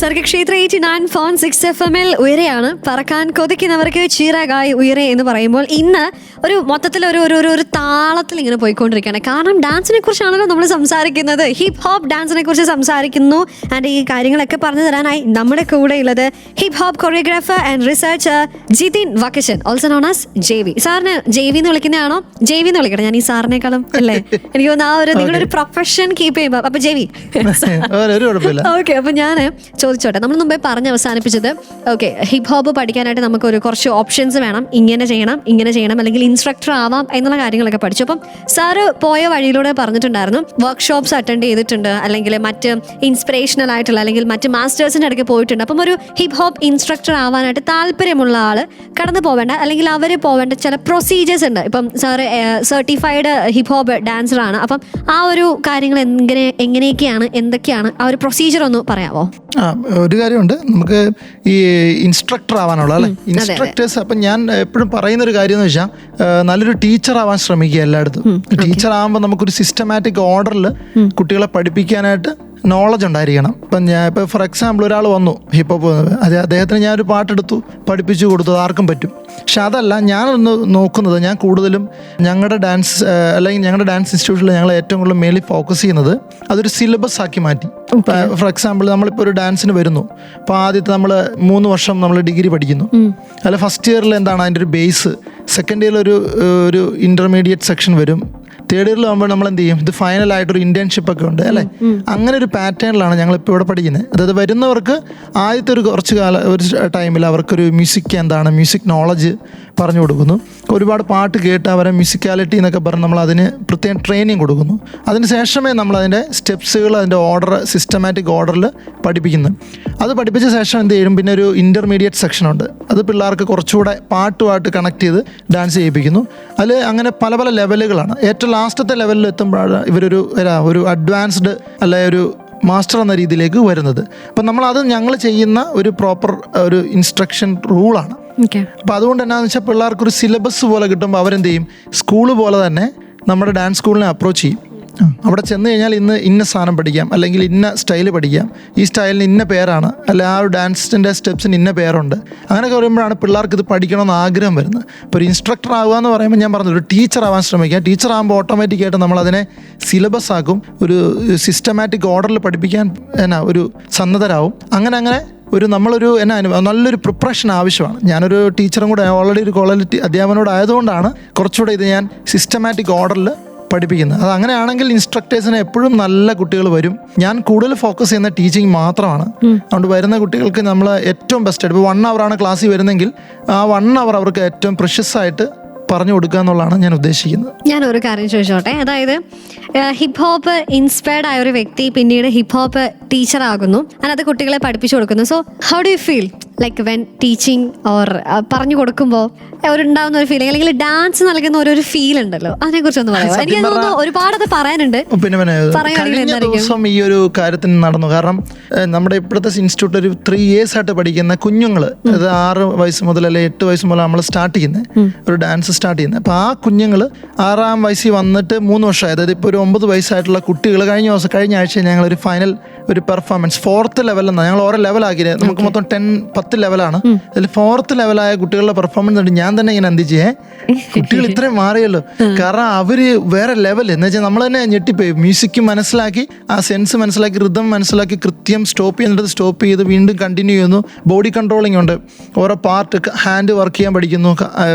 സർഗക്ഷേത്ര 89.6 FM-ൽ ഉയരെയാണ്. പറക്കാൻ കൊതിക്കുന്നവർക്ക് ചിറകായി ഉയരെ എന്ന് പറയുമ്പോൾ ഇന്ന് ഒരു മൊത്തത്തിൽ ഒരു താളത്തിൽ ഇങ്ങനെ പോയിക്കൊണ്ടിരിക്കുകയാണ്. കാരണം ഡാൻസിനെ കുറിച്ചാണല്ലോ നമ്മൾ സംസാരിക്കുന്നത്, ഹിപ്പ് ഹോപ്പ് ഡാൻസിനെ കുറിച്ച് സംസാരിക്കുന്നു. ആൻഡ് ഈ കാര്യങ്ങളൊക്കെ പറഞ്ഞു തരാനായി നമ്മുടെ കൂടെ ഉള്ളത് hip hop choreographer and researcher Jithin Vakkachan, also known as JV. സാറിന് JV എന്ന് വിളിക്കുന്നതാണോ? JV എന്ന് വിളിക്കണം, ഞാൻ ഈ സാറിനേക്കാളും അല്ലേ എനിക്ക് തോന്നുന്നു ആ ഒരു നിങ്ങളൊരു പ്രൊഫഷൻ കീപ്പ് ചെയ്യുമ്പോൾ. അപ്പൊ JV ഓക്കെ. അപ്പൊ ഞാൻ ചോദിച്ചോട്ടെ, നമ്മൾ മുമ്പേ പറഞ്ഞ് അവസാനിപ്പിച്ചത് ഓക്കെ ഹിപ്പ് ഹോപ്പ് പഠിക്കാനായിട്ട് നമുക്ക് കുറച്ച് ഓപ്ഷൻസ് വേണം, ഇങ്ങനെ ചെയ്യണം അല്ലെങ്കിൽ ഇൻസ്ട്രക്ടർ ആവാം എന്നുള്ള കാര്യങ്ങളൊക്കെ പഠിച്ചു. അപ്പം സാറ് പോയ വഴിയിലൂടെ പറഞ്ഞിട്ടുണ്ടായിരുന്നു വർക്ക്ഷോപ്സ് അറ്റൻഡ് ചെയ്തിട്ടുണ്ട്, അല്ലെങ്കിൽ മറ്റ് ഇൻസ്പിറേഷണൽ ആയിട്ടുള്ള അല്ലെങ്കിൽ മറ്റ് മാസ്റ്റേഴ്സിൻ്റെ ഇടയ്ക്ക് പോയിട്ടുണ്ട്. അപ്പം ഒരു ഹിപ്പ് ഹോപ്പ് ഇൻസ്ട്രക്ടർ ആവാനായിട്ട് താല്പര്യമുള്ള ആൾ കടന്നു പോവേണ്ട അല്ലെങ്കിൽ അവർ പോവേണ്ട ചില പ്രൊസീജിയേഴ്സ് ഉണ്ട്. ഇപ്പം സാറ് സർട്ടിഫൈഡ് ഹിപ്പ് ഹോപ്പ് ഡാൻസറാണ്. അപ്പം ആ ഒരു കാര്യങ്ങൾ എങ്ങനെയൊക്കെയാണ്, എന്തൊക്കെയാണ് ആ ഒരു പ്രൊസീജിയർ ഒന്ന് പറയാമോ? ഒരു കാര്യമുണ്ട്, നമുക്ക് ഈ ഇൻസ്ട്രക്ടർ ആവാനുള്ള അല്ലേ ഇൻസ്ട്രക്ടേഴ്സ്. അപ്പം ഞാൻ എപ്പോഴും പറയുന്നൊരു കാര്യം എന്ന് വെച്ചാൽ നല്ലൊരു ടീച്ചർ ആവാൻ ശ്രമിക്കുക എല്ലായിടത്തും. ടീച്ചർ ആകുമ്പോൾ നമുക്കൊരു സിസ്റ്റമാറ്റിക് ഓർഡറിൽ കുട്ടികളെ പഠിപ്പിക്കാനായിട്ട് നോളജ് ഉണ്ടായിരിക്കണം. ഇപ്പം ഇപ്പോൾ ഫോർ എക്സാമ്പിൾ ഒരാൾ വന്നു ഹിപ്പ് ഹോപ്പ്, അദ്ദേഹത്തിന് ഞാനൊരു പാട്ടെടുത്തു പഠിപ്പിച്ചു കൊടുത്തു, ആർക്കും പറ്റും. പക്ഷെ അതല്ല ഞാനൊന്ന് നോക്കുന്നത്, ഞാൻ കൂടുതലും ഞങ്ങളുടെ ഡാൻസ് അല്ലെങ്കിൽ ഞങ്ങളുടെ ഡാൻസ് ഇൻസ്റ്റിറ്റ്യൂഷനിൽ ഞങ്ങൾ ഏറ്റവും കൂടുതൽ മേലിൽ ഫോക്കസ് ചെയ്യുന്നത് അതൊരു സിലബസ് ആക്കി മാറ്റി. ഫോർ എക്സാമ്പിൾ നമ്മളിപ്പോൾ ഒരു ഡാൻസിന് വരുന്നു, അപ്പോൾ ആദ്യത്തെ നമ്മൾ 3 വർഷം നമ്മൾ ഡിഗ്രി പഠിക്കുന്നു, അല്ല ഫസ്റ്റ് ഇയറിൽ എന്താണ് അതിൻ്റെ ഒരു ബേസ്, സെക്കൻഡ് ഇയറിൽ ഒരു ഇൻ്റർമീഡിയറ്റ് സെക്ഷൻ വരും, തേർഡ് ഇയറിലാകുമ്പോൾ നമ്മൾ എന്ത് ചെയ്യും, ഇത് ഫൈനലായിട്ടൊരു ഇന്റേൺഷിപ്പ് ഒക്കെ ഉണ്ട് അല്ലേ, അങ്ങനെ ഒരു പാറ്റേണിലാണ് ഞങ്ങളിപ്പോൾ ഇവിടെ പഠിക്കുന്നത്. അതായത് വരുന്നവർക്ക് ആദ്യത്തെ ഒരു ഒരു ടൈമിൽ അവർക്കൊരു മ്യൂസിക് എന്താണ്, മ്യൂസിക് നോളജ് പറഞ്ഞു കൊടുക്കുന്നു. ഒരുപാട് പാട്ട് കേട്ട് അവരെ മ്യൂസിക്കാലിറ്റി എന്നൊക്കെ പറഞ്ഞ് നമ്മൾ അതിന് പ്രത്യേകം ട്രെയിനിങ് കൊടുക്കുന്നു. അതിന് ശേഷമേ നമ്മൾ അതിൻ്റെ സ്റ്റെപ്സുകൾ, അതിൻ്റെ ഓർഡർ, സിസ്റ്റമാറ്റിക് ഓർഡറിൽ പഠിപ്പിക്കുന്നു. അത് പഠിപ്പിച്ച ശേഷം എന്ത് ചെയ്യും, പിന്നെ ഒരു ഇൻ്റർമീഡിയറ്റ് സെക്ഷനുണ്ട്. അത് പിള്ളേർക്ക് കുറച്ചുകൂടെ പാട്ടുമായിട്ട് കണക്ട് ചെയ്ത് ഡാൻസ് ചെയ്യിപ്പിക്കുന്നു. അതിൽ അങ്ങനെ പല പല ലെവലുകളാണ്. ഏറ്റവും ലാസ്റ്റത്തെ ലെവലിൽ എത്തുമ്പോഴാണ് ഇവരൊരു അഡ്വാൻസ്ഡ് അല്ലെ ഒരു മാസ്റ്റർ എന്ന രീതിയിലേക്ക് വരുന്നത്. അപ്പം നമ്മളത് ഞങ്ങൾ ചെയ്യുന്ന ഒരു പ്രോപ്പർ ഒരു ഇൻസ്ട്രക്ഷൻ റൂളാണ്. അപ്പം അതുകൊണ്ട് എന്നാന്ന് വെച്ചാൽ പിള്ളേർക്കൊരു സിലബസ് പോലെ കിട്ടുമ്പോൾ അവരെന്ത് ചെയ്യും, സ്കൂള് പോലെ തന്നെ നമ്മുടെ ഡാൻസ് സ്കൂളിനെ അപ്രോച്ച് ചെയ്യും. അവിടെ ചെന്ന് കഴിഞ്ഞാൽ ഇന്ന് ഇന്ന സാധനം പഠിക്കാം, അല്ലെങ്കിൽ ഇന്ന സ്റ്റൈല് പഠിക്കാം, ഈ സ്റ്റൈലിന് ഇന്ന പേരാണ്, അല്ലെ ആ ഒരു ഡാൻസിൻ്റെ സ്റ്റെപ്സിന് ഇന്ന പേരുണ്ട്. അങ്ങനെയൊക്കെ പറയുമ്പോഴാണ് പിള്ളേർക്ക് ഇത് പഠിക്കണമെന്ന് ആഗ്രഹം വരുന്നത്. ഇപ്പോൾ ഒരു ഇൻസ്ട്രക്ടർ ആകുക എന്ന് പറയുമ്പോൾ ഞാൻ പറഞ്ഞത് ഒരു ടീച്ചർ ആവാൻ ശ്രമിക്കുക. ടീച്ചർ ആകുമ്പോൾ ഓട്ടോമാറ്റിക്കായിട്ട് നമ്മളതിനെ സിലബസ് ആക്കും, ഒരു സിസ്റ്റമാറ്റിക് ഓർഡറിൽ പഠിപ്പിക്കാൻ ഒരു സന്നദ്ധരാകും. അങ്ങനെ നമ്മളൊരു നല്ലൊരു പ്രിപ്പറേഷൻ ആവശ്യമാണ്. ഞാനൊരു ടീച്ചറും കൂടെ ഓൾറെഡി ഒരു ക്വാളിറ്റി അധ്യാപനോടായതുകൊണ്ടാണ് കുറച്ചുകൂടെ ഇത് ഞാൻ സിസ്റ്റമാറ്റിക് ഓർഡറിൽ പഠിപ്പിക്കുന്നത്. അത് അങ്ങനെയാണെങ്കിൽ ഇൻസ്ട്രക്ടേഴ്സിന് എപ്പോഴും നല്ല കുട്ടികൾ വരും. ഞാൻ കൂടുതൽ ഫോക്കസ് ചെയ്യുന്ന ടീച്ചിങ് മാത്രമാണ്. അതുകൊണ്ട് വരുന്ന കുട്ടികൾക്ക് നമ്മൾ ഏറ്റവും ബെസ്റ്റ് ആയിട്ട്, ഇപ്പോൾ 1 hour ക്ലാസ്സിൽ വരുന്നെങ്കിൽ ആ 1 hour അവർക്ക് ഏറ്റവും പ്രഷ്യസ് ആയിട്ട് പറഞ്ഞു കൊടുക്കുക എന്നുള്ളതാണ് ഞാൻ ഉദ്ദേശിക്കുന്നത്. ഞാനൊരു കാര്യം ചോദിച്ചോട്ടെ, അതായത് ഹിപ്പ് ഹോപ്പ് ഇൻസ്പയർഡ് ആയ ഒരു വ്യക്തി പിന്നീട് ഹിപ്പ് ഹോപ്പ് ടീച്ചർ ആകുന്നു, അത് കുട്ടികളെ പഠിപ്പിച്ചു കൊടുക്കുന്നു. So how do you feel like when teaching or പറഞ്ഞു കൊടുക്കുമ്പോൾ ഉണ്ടാവുന്ന ഒരു ഫീലിംഗ്, അല്ലെങ്കിൽ ഡാൻസ് നൽകുന്ന ഒരു ഫീൽ ഉണ്ടല്ലോ, അതിനെ കുറിച്ചൊന്ന് പറയാം. എനിക്ക് തോന്നുന്നു ഒരുപാട് അത് പറയാനുണ്ട്. കഴിഞ്ഞ ദിവസം ഈ ഒരു കാര്യത്തിന് നടന്നു. കാരണം നമ്മുടെ ഇപ്പോഴത്തെ ഇൻസ്റ്റിറ്റ്യൂട്ട് ഒരു 3 years ആയിട്ട് പഠിക്കുന്ന കുഞ്ഞുങ്ങൾ, അത് 6 വയസ്സ് മുതൽ അല്ലെങ്കിൽ 8 വയസ്സ് മുതൽ നമ്മൾ സ്റ്റാർട്ട് ചെയ്യുന്നത്, ഒരു ഡാൻസ് സ്റ്റാർട്ട് ചെയ്യുന്നത്. അപ്പോൾ ആ കുഞ്ഞുങ്ങൾ 6ാം വയസ്സിൽ വന്നിട്ട് 3 വർഷമായി. അതായത് ഇപ്പോൾ ഒരു 9 വയസ്സായിട്ടുള്ള കുട്ടികൾ കഴിഞ്ഞ ആഴ്ച ഞങ്ങളൊരു ഫൈനൽ ഒരു പെർഫോമൻസ് 4th ലെവൽ എന്നാണ് ഞങ്ങൾ ഓരോ ലെവലാക്കിയത്. നമുക്ക് മൊത്തം 10 ലെവലാണ്. അതിൽ 4th ലെവലായ കുട്ടികളുടെ പെർഫോമൻസ് ഉണ്ട്. ഞാൻ തന്നെ ഇങ്ങനെ എന്ത് ചെയ്യേ, കുട്ടികൾ ഇത്രയും മാറിയല്ലോ. കാരണം അവര് വേറെ ലെവൽ എന്ന് വെച്ചാൽ നമ്മൾ തന്നെ ഞെട്ടിപ്പോയി. മ്യൂസിക് മനസ്സിലാക്കി, ആ സെൻസ് മനസ്സിലാക്കി, റിതം മനസ്സിലാക്കി, കൃത്യം സ്റ്റോപ്പ് ചെയ്യുന്നിടത്ത് സ്റ്റോപ്പ് ചെയ്ത് വീണ്ടും കണ്ടിന്യൂ ചെയ്യുന്നു. ബോഡി കൺട്രോളിംഗ് ഉണ്ട്. ഓരോ പാർട്ട്, ഹാൻഡ് വർക്ക് ചെയ്യാൻ പഠിക്കുന്നു,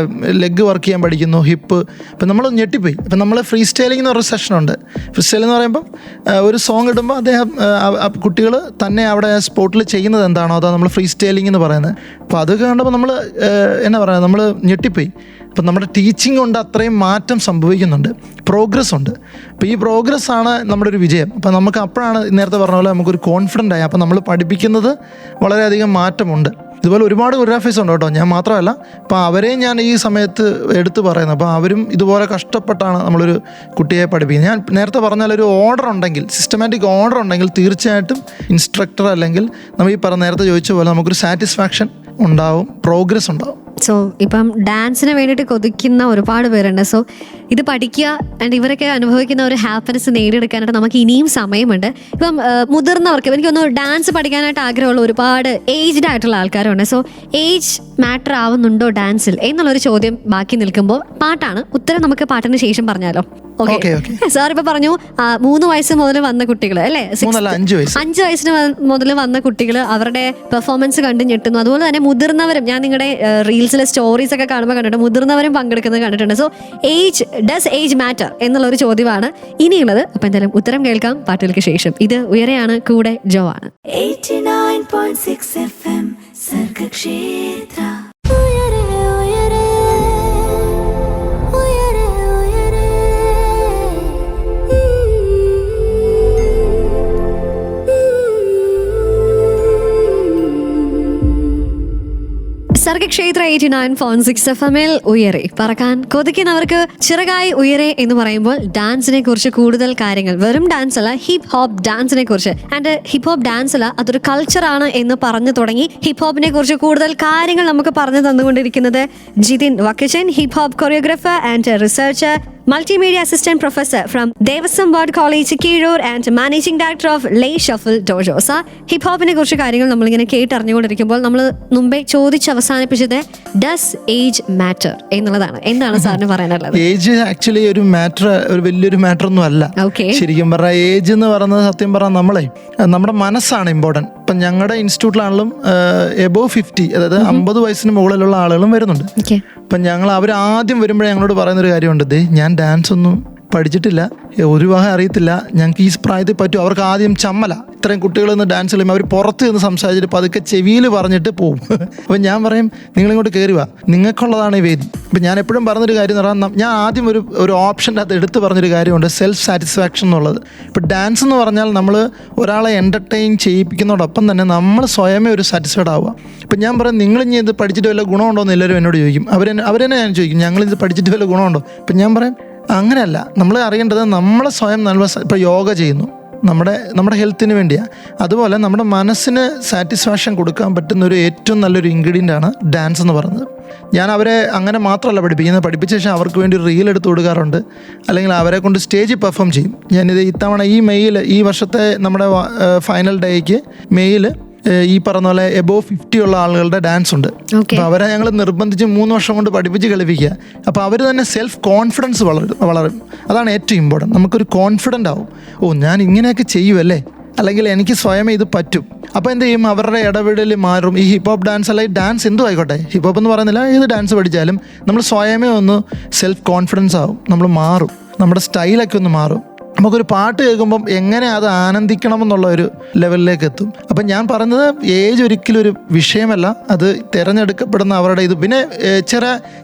ലെഗ് വർക്ക് ചെയ്യാൻ പഠിക്കുന്നു, ഹിപ്പ്. ഇപ്പം നമ്മൾ ഞെട്ടിപ്പോയി. ഇപ്പം നമ്മൾ ഫ്രീ സ്റ്റൈലിംഗ് എന്ന് പറഞ്ഞ സെഷനുണ്ട്. ഫ്രീ സ്റ്റൈൽ എന്ന് പറയുമ്പം ഒരു സോങ് ഇടുമ്പോൾ അദ്ദേഹം കുട്ടികൾ തന്നെ അവിടെ സ്പോട്ടിൽ ചെയ്യുന്നത് എന്താണോ അതാണ് നമ്മൾ ഫ്രീ സ്റ്റൈലിംഗ് എന്ന് പറയുന്നത്. അപ്പോൾ അത് കണ്ടപ്പോൾ നമ്മൾ നമ്മൾ ഞെട്ടിപ്പോയി. അപ്പം നമ്മുടെ ടീച്ചിങ് കൊണ്ട് അത്രയും മാറ്റം സംഭവിക്കുന്നുണ്ട്, പ്രോഗ്രസ് ഉണ്ട്. അപ്പോൾ ഈ പ്രോഗ്രസ് ആണ് നമ്മുടെ ഒരു വിജയം. അപ്പം നമുക്ക് അപ്പോഴാണ് നേരത്തെ പറഞ്ഞ പോലെ നമുക്കൊരു കോൺഫിഡൻ്റ് ആയി. അപ്പം നമ്മൾ പഠിപ്പിക്കുന്നത് വളരെയധികം മാറ്റമുണ്ട്. ഇതുപോലെ ഒരുപാട് കൊറിയോഗ്രാഫേഴ്സ് ഉണ്ട് കേട്ടോ, ഞാൻ മാത്രമല്ല. അപ്പോൾ അവരെയും ഞാൻ ഈ സമയത്ത് എടുത്തു പറയുന്നത്. അപ്പോൾ അവരും ഇതുപോലെ കഷ്ടപ്പെട്ടാണ് നമ്മളൊരു കുട്ടിയെ പഠിപ്പിക്കുന്നത്. ഞാൻ നേരത്തെ പറഞ്ഞാൽ ഒരു ഓർഡർ ഉണ്ടെങ്കിൽ, സിസ്റ്റമാറ്റിക് ഓർഡർ ഉണ്ടെങ്കിൽ തീർച്ചയായിട്ടും ഇൻസ്ട്രക്ടർ അല്ലെങ്കിൽ നമ്മൾ ഈ നേരത്തെ ചോദിച്ച പോലെ നമുക്കൊരു സാറ്റിസ്ഫാക്ഷൻ ഉണ്ടാവും, പ്രോഗ്രസ് ഉണ്ടാവും. സോ ഇപ്പം ഡാൻസിന് വേണ്ടിയിട്ട് കൊതിക്കുന്ന ഒരുപാട് പേരുണ്ട്. സോ ഇത് പഠിക്കുക ആൻഡ് ഇവരൊക്കെ അനുഭവിക്കുന്ന ഒരു ഹാപ്പിനെസ് നേടിയെടുക്കാനായിട്ട് നമുക്ക് ഇനിയും സമയമുണ്ട്. ഇപ്പം മുതിർന്നവർക്ക് എനിക്കൊന്ന് ഡാൻസ് പഠിക്കാനായിട്ട് ആഗ്രഹമുള്ള ഒരുപാട് ഏജ്ഡ് ആയിട്ടുള്ള ആൾക്കാരുണ്ട്. സോ ഏജ് മാറ്റർ ആവുന്നുണ്ടോ ഡാൻസിൽ എന്നുള്ളൊരു ചോദ്യം ബാക്കി നിൽക്കുമ്പോൾ പാട്ടാണ് ഉത്തരം. നമുക്ക് പാട്ടിന് ശേഷം പറഞ്ഞാലോ? ഓക്കെ. സാർ ഇപ്പൊ പറഞ്ഞു 3 വയസ്സ് മുതൽ വന്ന കുട്ടികൾ അല്ലേ, 5 വയസ്സിന് മുതൽ വന്ന കുട്ടികൾ അവരുടെ പെർഫോമൻസ് കണ്ട് ഞെട്ടുന്നു. അതുപോലെ തന്നെ മുതിർന്നവരും, ഞാൻ നിങ്ങളുടെ റീൽസിലെ സ്റ്റോറീസ് ഒക്കെ കാണുമ്പോൾ കണ്ടിട്ട് മുതിർന്നവരും പങ്കെടുക്കുന്നത് കണ്ടിട്ടുണ്ട്. സോ ഡസ് ഏജ് മാറ്റർ എന്നുള്ള ഒരു ചോദ്യമാണ് ഇനിയുള്ളത്. അപ്പൊ എന്തായാലും ഉത്തരം കേൾക്കാം പാട്ടുകൾക്ക് ശേഷം. ഇത് ഉയരെയാണ്, കൂടെ ജോ ആണ്. 89.6 FM സർഗക്ഷേത്ര. സർഗക്ഷേത്ര 89.6 FM-ൽ ഉയരെ പറക്കാൻ കൊതിക്കുന്നവർക്ക് ചിറകായി ഉയരെ എന്ന് പറയുമ്പോൾ ഡാൻസിനെ കുറിച്ച് കൂടുതൽ കാര്യങ്ങൾ, വെറും ഡാൻസ് അല്ല, ഹിപ്പ് ഹോപ്പ് ഡാൻസിനെ കുറിച്ച്. ആൻഡ് ഹിപ്പ് ഹോപ്പ് ഡാൻസ് അല്ല, അതൊരു കൾച്ചറാണ് എന്ന് പറഞ്ഞു തുടങ്ങി ഹിപ്പ് ഹോപ്പിനെ കുറിച്ച് കൂടുതൽ കാര്യങ്ങൾ നമുക്ക് പറഞ്ഞു തന്നുകൊണ്ടിരിക്കുന്നത് Jithin Vakkachan, hip hop choreographer and researcher, multimedia assistant professor from Devasam Ward College, Kirur, and managing director of Lay Shuffle Dojo. Sir, hip ഹോപ്പിനെ കുറിച്ച് കാര്യങ്ങൾ നമ്മളിങ്ങനെ കേട്ടറിഞ്ഞുകൊണ്ടിരിക്കുമ്പോൾ നമ്മൾ മുമ്പേ ചോദിച്ച് അവസാനിപ്പിച്ചത് ഡസ് ഏജ് മാറ്റർ എന്നുള്ളതാണ്. എന്താണ് സാറിന് പറയാനുള്ളത്? ഏജ് ആക്ച്വലി ഒരു വലിയൊരു മാറ്റർ ഒന്നും അല്ല. ശരിക്കും പറഞ്ഞാൽ ഏജ് എന്ന് പറയുന്നത് സത്യം പറഞ്ഞാൽ നമ്മുടെ മനസ്സാണ് ഇമ്പോർട്ടൻറ്റ്. ഇപ്പം ഞങ്ങളുടെ ഇൻസ്റ്റിറ്റ്യൂട്ടിലാണെങ്കിലും എബോവ് 50, അതായത് 50 വയസ്സിന് മുകളിലുള്ള ആളുകളും വരുന്നുണ്ട്. അപ്പം അവർ ആദ്യം വരുമ്പോഴേ ഞങ്ങളോട് പറയുന്നൊരു കാര്യമുണ്ട്, ഞാൻ ഡാൻസ് ഒന്നും പഠിച്ചിട്ടില്ല, ഒരു ഭാഗം അറിയത്തില്ല, ഞങ്ങൾക്ക് ഈ പ്രായത്തിൽ പറ്റും. അവർക്ക് ആദ്യം ചമ്മല, ഇത്രയും കുട്ടികൾ നിന്ന് ഡാൻസ് കളിയുമ്പോൾ അവർ പുറത്ത് നിന്ന് സംസാരിച്ചിട്ട് പതുക്കെ ചെവിയിൽ പറഞ്ഞിട്ട് പോകും. അപ്പം ഞാൻ പറയും, നിങ്ങളിങ്ങോട്ട് കയറി വാ, നിങ്ങൾക്കുള്ളതാണ് ഈ വേദി. അപ്പം ഞാൻ എപ്പോഴും പറഞ്ഞൊരു കാര്യം എന്ന് പറഞ്ഞാൽ, ഞാൻ ആദ്യം ഒരു ഓപ്ഷൻ്റെ അകത്ത് എടുത്ത് പറഞ്ഞൊരു കാര്യമുണ്ട്, സെൽഫ് സാറ്റിസ്ഫാക്ഷൻ എന്നുള്ളത്. ഇപ്പം ഡാൻസ് എന്ന് പറഞ്ഞാൽ നമ്മൾ ഒരാളെ എൻ്റർടൈൻ ചെയ്യിപ്പിക്കുന്നതോടൊപ്പം തന്നെ നമ്മൾ സ്വയമേ ഒരു സാറ്റിസ്ഫൈഡ് ആവുക. ഇപ്പം ഞാൻ പറയും, നിങ്ങളിനി ഇത് പഠിച്ചിട്ട് വല്ല ഗുണമുണ്ടോ എന്ന് എല്ലാവരും എന്നോട് ചോദിക്കും. അവരെന്നെ ഞാൻ ചോദിക്കും, ഞങ്ങളിത് പഠിച്ചിട്ട് വല്ല ഗുണമുണ്ടോ? ഇപ്പം ഞാൻ പറയും, അങ്ങനെയല്ല, നമ്മൾ അറിയേണ്ടത് നമ്മളെ സ്വയം നല്ല. ഇപ്പോൾ യോഗ ചെയ്യുന്നു, നമ്മുടെ ഹെൽത്തിന് വേണ്ടിയാണ്. അതുപോലെ നമ്മുടെ മനസ്സിന് സാറ്റിസ്ഫാക്ഷൻ കൊടുക്കാൻ പറ്റുന്ന ഒരു ഏറ്റവും നല്ലൊരു ഇൻഗ്രീഡിയൻ്റ് ആണ് ഡാൻസ് എന്ന് പറയുന്നത്. ഞാൻ അവരെ അങ്ങനെ മാത്രമല്ല പഠിപ്പിച്ച ശേഷം അവർക്ക് വേണ്ടി റീൽ എടുത്ത് കൊടുക്കാറുണ്ട്, അല്ലെങ്കിൽ അവരെ കൊണ്ട് സ്റ്റേജിൽ പെർഫോം ചെയ്യും. ഞാനിത് ഇത്തവണ ഈ വർഷത്തെ നമ്മുടെ ഫൈനൽ ഡേക്ക് മെയ്യിൽ ഈ പറഞ്ഞ പോലെ എബോവ് 50 ഉള്ള ആളുകളുടെ ഡാൻസ് ഉണ്ട്. അപ്പോൾ അവരെ ഞങ്ങൾ നിർബന്ധിച്ച് 3 വർഷം കൊണ്ട് പഠിപ്പിച്ച് കളിപ്പിക്കുക. അപ്പോൾ അവർ തന്നെ സെൽഫ് കോൺഫിഡൻസ് വളരും. അതാണ് ഏറ്റവും ഇമ്പോർട്ടൻറ്റ്. നമുക്കൊരു കോൺഫിഡൻ്റ് ആവും, ഞാൻ ഇങ്ങനെയൊക്കെ ചെയ്യുമല്ലേ, അല്ലെങ്കിൽ എനിക്ക് സ്വയമേ ഇത് പറ്റും. അപ്പോൾ എന്ത് ചെയ്യും, അവരുടെ ഇടപെടൽ മാറും. ഈ ഹിപ്പ് ഹോപ്പ് ഡാൻസ് അല്ലെങ്കിൽ ഡാൻസ് എന്തും ആയിക്കോട്ടെ, ഹിപ്പ് ഹോപ്പ് എന്ന് പറയുന്നില്ല, ഏത് ഡാൻസ് പഠിച്ചാലും നമ്മൾ സ്വയമേ ഒന്ന് സെൽഫ് കോൺഫിഡൻസ് ആവും, നമ്മൾ മാറും, നമ്മുടെ സ്റ്റൈലൊക്കെ ഒന്ന് മാറും. നമുക്കൊരു പാട്ട് കേൾക്കുമ്പം എങ്ങനെ അത് ആനന്ദിക്കണം ഒരു ലെവലിലേക്ക് എത്തും. അപ്പം ഞാൻ പറഞ്ഞത് ഏജ് ഒരിക്കലും ഒരു വിഷയമല്ല, അത് തിരഞ്ഞെടുക്കപ്പെടുന്ന അവരുടെ ഇത്. പിന്നെ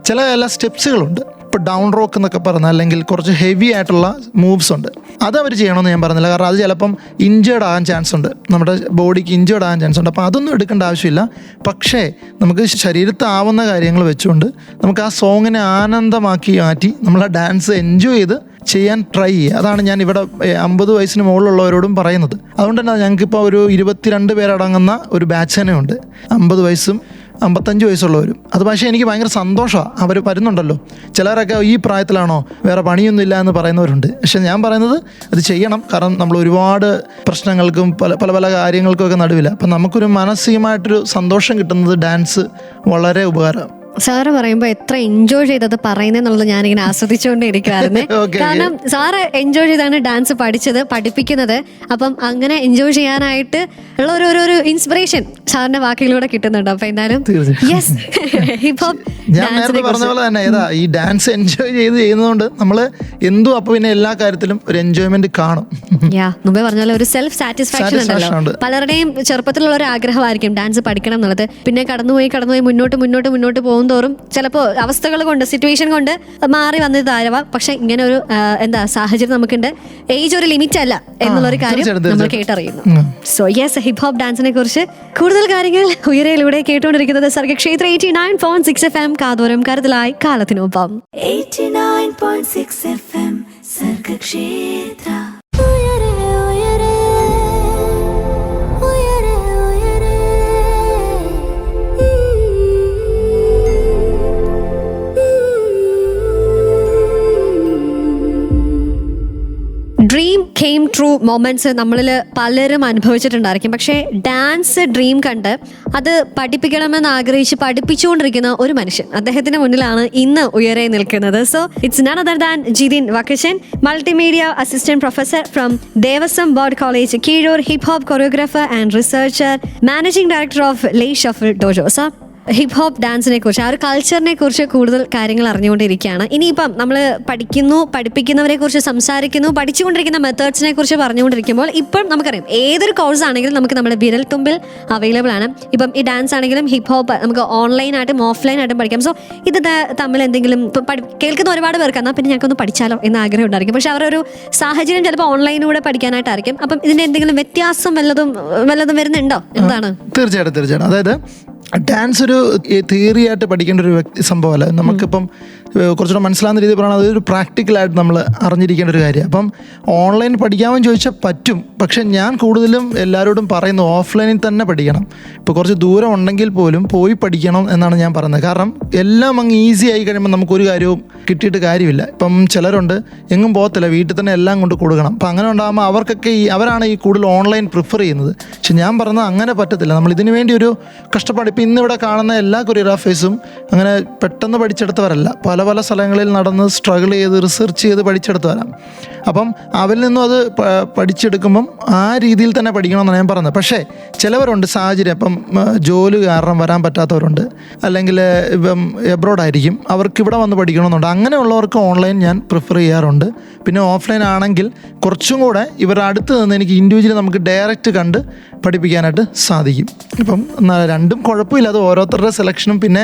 ചില എല്ലാ സ്റ്റെപ്സുകളുണ്ട്. ഇപ്പോൾ ഡൗൺ റോക്ക് എന്നൊക്കെ പറഞ്ഞാൽ, അല്ലെങ്കിൽ കുറച്ച് ഹെവി ആയിട്ടുള്ള മൂവ്സ് ഉണ്ട്, അത് അവർ ചെയ്യണമെന്ന് ഞാൻ പറഞ്ഞില്ല. കാരണം അത് ചിലപ്പം ഇഞ്ചേർഡ് ആകാൻ ചാൻസ് ഉണ്ട്, നമ്മുടെ ബോഡിക്ക് ഇഞ്ചേർഡ് ആകാൻ ചാൻസ് ഉണ്ട്. അപ്പോൾ അതൊന്നും എടുക്കേണ്ട ആവശ്യമില്ല. പക്ഷേ നമുക്ക് ശരീരത്താവുന്ന കാര്യങ്ങൾ വെച്ചുകൊണ്ട് നമുക്ക് ആ സോങ്ങിനെ ആനന്ദമാക്കി മാറ്റി നമ്മൾ ആ ഡാൻസ് എൻജോയ് ചെയ്ത് ചെയ്യാൻ ട്രൈ ചെയ്യുക. അതാണ് ഞാൻ ഇവിടെ 50 വയസ്സിന് മുകളിലുള്ളവരോടും പറയുന്നത്. അതുകൊണ്ട് തന്നെ ഞങ്ങൾക്കിപ്പോൾ ഒരു 22 പേരടങ്ങുന്ന ഒരു ബാച്ച് തന്നെ ഉണ്ട്, 50 വയസ്സും 55 വയസ്സുള്ളവരും. അത് പക്ഷേ എനിക്ക് ഭയങ്കര സന്തോഷമാണ്, അവർ വരുന്നുണ്ടല്ലോ. ചിലരൊക്കെ ഈ പ്രായത്തിലാണോ, വേറെ പണിയൊന്നുമില്ല എന്ന് പറയുന്നവരുണ്ട്. പക്ഷെ ഞാൻ പറയുന്നത് അത് ചെയ്യണം. കാരണം നമ്മൾ ഒരുപാട് പ്രശ്നങ്ങൾക്കും പല കാര്യങ്ങൾക്കും നടുവില്ല. അപ്പം നമുക്കൊരു മാനസികമായിട്ടൊരു സന്തോഷം കിട്ടുന്നത് ഡാൻസ് വളരെ ഉപകാരം. സാറ് പറയുമ്പോൾ എത്ര എൻജോയ് ചെയ്തത് പറയുന്നതെന്നുള്ളത് ഞാനിങ്ങനെ ആസ്വദിച്ചുകൊണ്ടേ ഇരിക്കുവായിരുന്നു. കാരണം സാറ് എൻജോയ് ചെയ്താണ് ഡാൻസ് പഠിപ്പിക്കുന്നത്. അപ്പം അങ്ങനെ എൻജോയ് ചെയ്യാനായിട്ട് ഉള്ള ഒരു ഇൻസ്പിറേഷൻ സാറിന്റെ വാക്കുകളിലൂടെ കിട്ടുന്നുണ്ട്. അപ്പൊ എന്തായാലും യെസ്, ഹിപ്പ് ഹോപ്പ് ഞാൻ നേരത്തെ പറഞ്ഞ പോലെ തന്നെ ഈ ഡാൻസ് എൻജോയ് ചെയ്യുന്നതുകൊണ്ട് നമ്മൾ എന്തും അപ്പൊ പിന്നെ എല്ലാ കാര്യത്തിലും ഒരു എൻജോയ്മെന്റ് കാണും. മുമ്പേ പറഞ്ഞ പോലെ ഒരു സെൽഫ് സാറ്റിസ്ഫാക്ഷൻ ഉണ്ടല്ലോ. പലരുടെയും ചെറുപ്പത്തിലുള്ള ഒരു ആഗ്രഹമായിരിക്കും ഡാൻസ് പഠിക്കണം എന്നുള്ളത്. പിന്നെ കടന്നുപോയി മുന്നോട്ട് പോകുന്തോറും ചിലപ്പോൾ അവസ്ഥകൾ കൊണ്ട്, സിറ്റുവേഷൻ കൊണ്ട് മാറി വന്നതാവാം. പക്ഷെ ഇങ്ങനെ ഒരു സാഹചര്യം നമുക്കുണ്ട്. ഏജ് ഒരു ലിമിറ്റ് അല്ല എന്നുള്ളൊരു കാര്യം നമ്മൾ കേട്ടറിയുന്നു. സോ യെസ്, ഹിപ്പ് ഹോപ്പ് ഡാൻസിനെ കുറിച്ച് കൂടുതൽ കാര്യങ്ങൾ ഉയരയിലൂടെ കേട്ടുകൊണ്ടിരിക്കുന്നത് സർഗക്ഷേത്ര 89.6 FM, കാതോരം കരുതലായി കാലത്തിനൊപ്പം. 89.6 FM Sargakshetra. Dream came true moments നമ്മളിൽ പലരും അനുഭവിച്ചിട്ടുണ്ടായിരിക്കും. പക്ഷേ ഡാൻസ് ഡ്രീം കണ്ട് അത് പഠിപ്പിക്കണമെന്ന് ആഗ്രഹിച്ച് പഠിപ്പിച്ചുകൊണ്ടിരിക്കുന്ന ഒരു മനുഷ്യൻ, അദ്ദേഹത്തിന്റെ മുന്നിലാണ് ഇന്ന് ഉയരെ നിൽക്കുന്നത്. So it's none other than Jithin Vakkachan, multimedia assistant professor from Devaswom board college Keezhoor, hip hop choreographer and researcher, managing director of Lay Shuffle Dojo. So hip hop ഡാൻസിനെ കുറിച്ച്, ആ ഒരു കൾച്ചറിനെ കുറിച്ച് കൂടുതൽ കാര്യങ്ങൾ അറിഞ്ഞുകൊണ്ടിരിക്കുകയാണ്. ഇനിയിപ്പം നമ്മൾ പഠിപ്പിക്കുന്നവരെ കുറിച്ച് സംസാരിക്കുന്നു, പഠിച്ചുകൊണ്ടിരിക്കുന്ന മെത്തേഡ്സിനെ കുറിച്ച് പറഞ്ഞുകൊണ്ടിരിക്കുമ്പോൾ ഇപ്പം നമുക്കറിയാം ഏതൊരു കോഴ്സ് ആണെങ്കിലും നമുക്ക് നമ്മുടെ വിരൽ തുമ്പിൽ അവൈലബിൾ ആണ്. ഇപ്പം ഈ ഡാൻസ് ആണെങ്കിലും ഹിപ്പ് ഹോപ്പ് നമുക്ക് ഓൺലൈനായിട്ടും ഓഫ്ലൈനായിട്ടും പഠിക്കാം. സോ ഇത് തമ്മിൽ എന്തെങ്കിലും കേൾക്കുന്ന ഒരുപാട് പേർക്ക് എന്നാൽ പിന്നെ ഞങ്ങൾക്കൊന്ന് പഠിച്ചാലോ എന്ന ആഗ്രഹം ഉണ്ടായിരിക്കും. പക്ഷെ അവരൊരു സാഹചര്യം ചിലപ്പോൾ ഓൺലൈനിലൂടെ പഠിക്കാനായിട്ടായിരിക്കും. അപ്പം ഇതിൻ്റെ എന്തെങ്കിലും വ്യത്യാസം വല്ലതും വരുന്നുണ്ടോ? എന്താണ്? തീർച്ചയായിട്ടും. അതായത് ഡാൻസ് ഒരു തിയറി ആയിട്ട് പഠിക്കേണ്ട ഒരു സംഭവമല്ല. നമുക്കിപ്പം കുറച്ചുകൂടെ മനസ്സിലാവുന്ന രീതിയിൽ പറഞ്ഞാൽ അതൊരു പ്രാക്ടിക്കലായിട്ട് നമ്മൾ അറിഞ്ഞിരിക്കേണ്ട ഒരു കാര്യമാണ്. അപ്പം ഓൺലൈൻ പഠിക്കാമെന്ന് ചോദിച്ചാൽ പറ്റും. പക്ഷെ ഞാൻ കൂടുതലും എല്ലാവരോടും പറയുന്നു ഓഫ്ലൈനിൽ തന്നെ പഠിക്കണം. ഇപ്പോൾ കുറച്ച് ദൂരം ഉണ്ടെങ്കിൽ പോലും പോയി പഠിക്കണം എന്നാണ് ഞാൻ പറയുന്നത്. കാരണം എല്ലാം അങ്ങ് ഈസി ആയി കഴിയുമ്പോൾ നമുക്കൊരു കാര്യവും കിട്ടിയിട്ട് കാര്യമില്ല. ഇപ്പം ചിലരുണ്ട് എങ്ങും പോകത്തില്ല, വീട്ടിൽ തന്നെ എല്ലാം കൊണ്ട് കൊടുക്കണം. അപ്പം അങ്ങനെ ഉണ്ടാകുമ്പോൾ അവർക്കൊക്കെ അവരാണ് ഈ കൂടുതൽ ഓൺലൈൻ പ്രിഫർ ചെയ്യുന്നത്. പക്ഷെ ഞാൻ പറഞ്ഞത് അങ്ങനെ പറ്റത്തില്ല. നമ്മൾ ഇതിനു വേണ്ടി ഒരു കഷ്ടപ്പാട്. ഇപ്പം ഇന്നിവിടെ കാണുന്ന എല്ലാ കൊറിയോഗ്രാഫേഴ്സും അങ്ങനെ പെട്ടെന്ന് പഠിച്ചെടുത്തവരല്ല. പല പല സ്ഥലങ്ങളിൽ നടന്ന് സ്ട്രഗിൾ ചെയ്ത് റിസർച്ച് ചെയ്ത് പഠിച്ചെടുത്തവരാണ്. അപ്പം അവരിൽ നിന്നും അത് പഠിച്ചെടുക്കുമ്പം ആ രീതിയിൽ തന്നെ പഠിക്കണമെന്നാണ് ഞാൻ പറഞ്ഞത്. പക്ഷേ ചിലവരുണ്ട് സാഹചര്യം, ഇപ്പം ജോലി കാരണം വരാൻ പറ്റാത്തവരുണ്ട്, അല്ലെങ്കിൽ ഇപ്പം എബ്രോഡായിരിക്കും, അവർക്ക് ഇവിടെ വന്ന് പഠിക്കണമെന്നുണ്ട്. അങ്ങനെയുള്ളവർക്ക് ഓൺലൈൻ ഞാൻ പ്രിഫർ ചെയ്യാറുണ്ട്. പിന്നെ ഓഫ്ലൈൻ ആണെങ്കിൽ കുറച്ചും കൂടെ ഇവരുടെ അടുത്ത് നിന്ന് എനിക്ക് ഇൻഡിവിജ്വലി നമുക്ക് ഡയറക്റ്റ് കണ്ട് പഠിപ്പിക്കാനായിട്ട് സാധിക്കും. ഇപ്പം രണ്ടും കുഴപ്പമില്ല, അത് ഓരോരുത്തരുടെ സെലക്ഷനും. പിന്നെ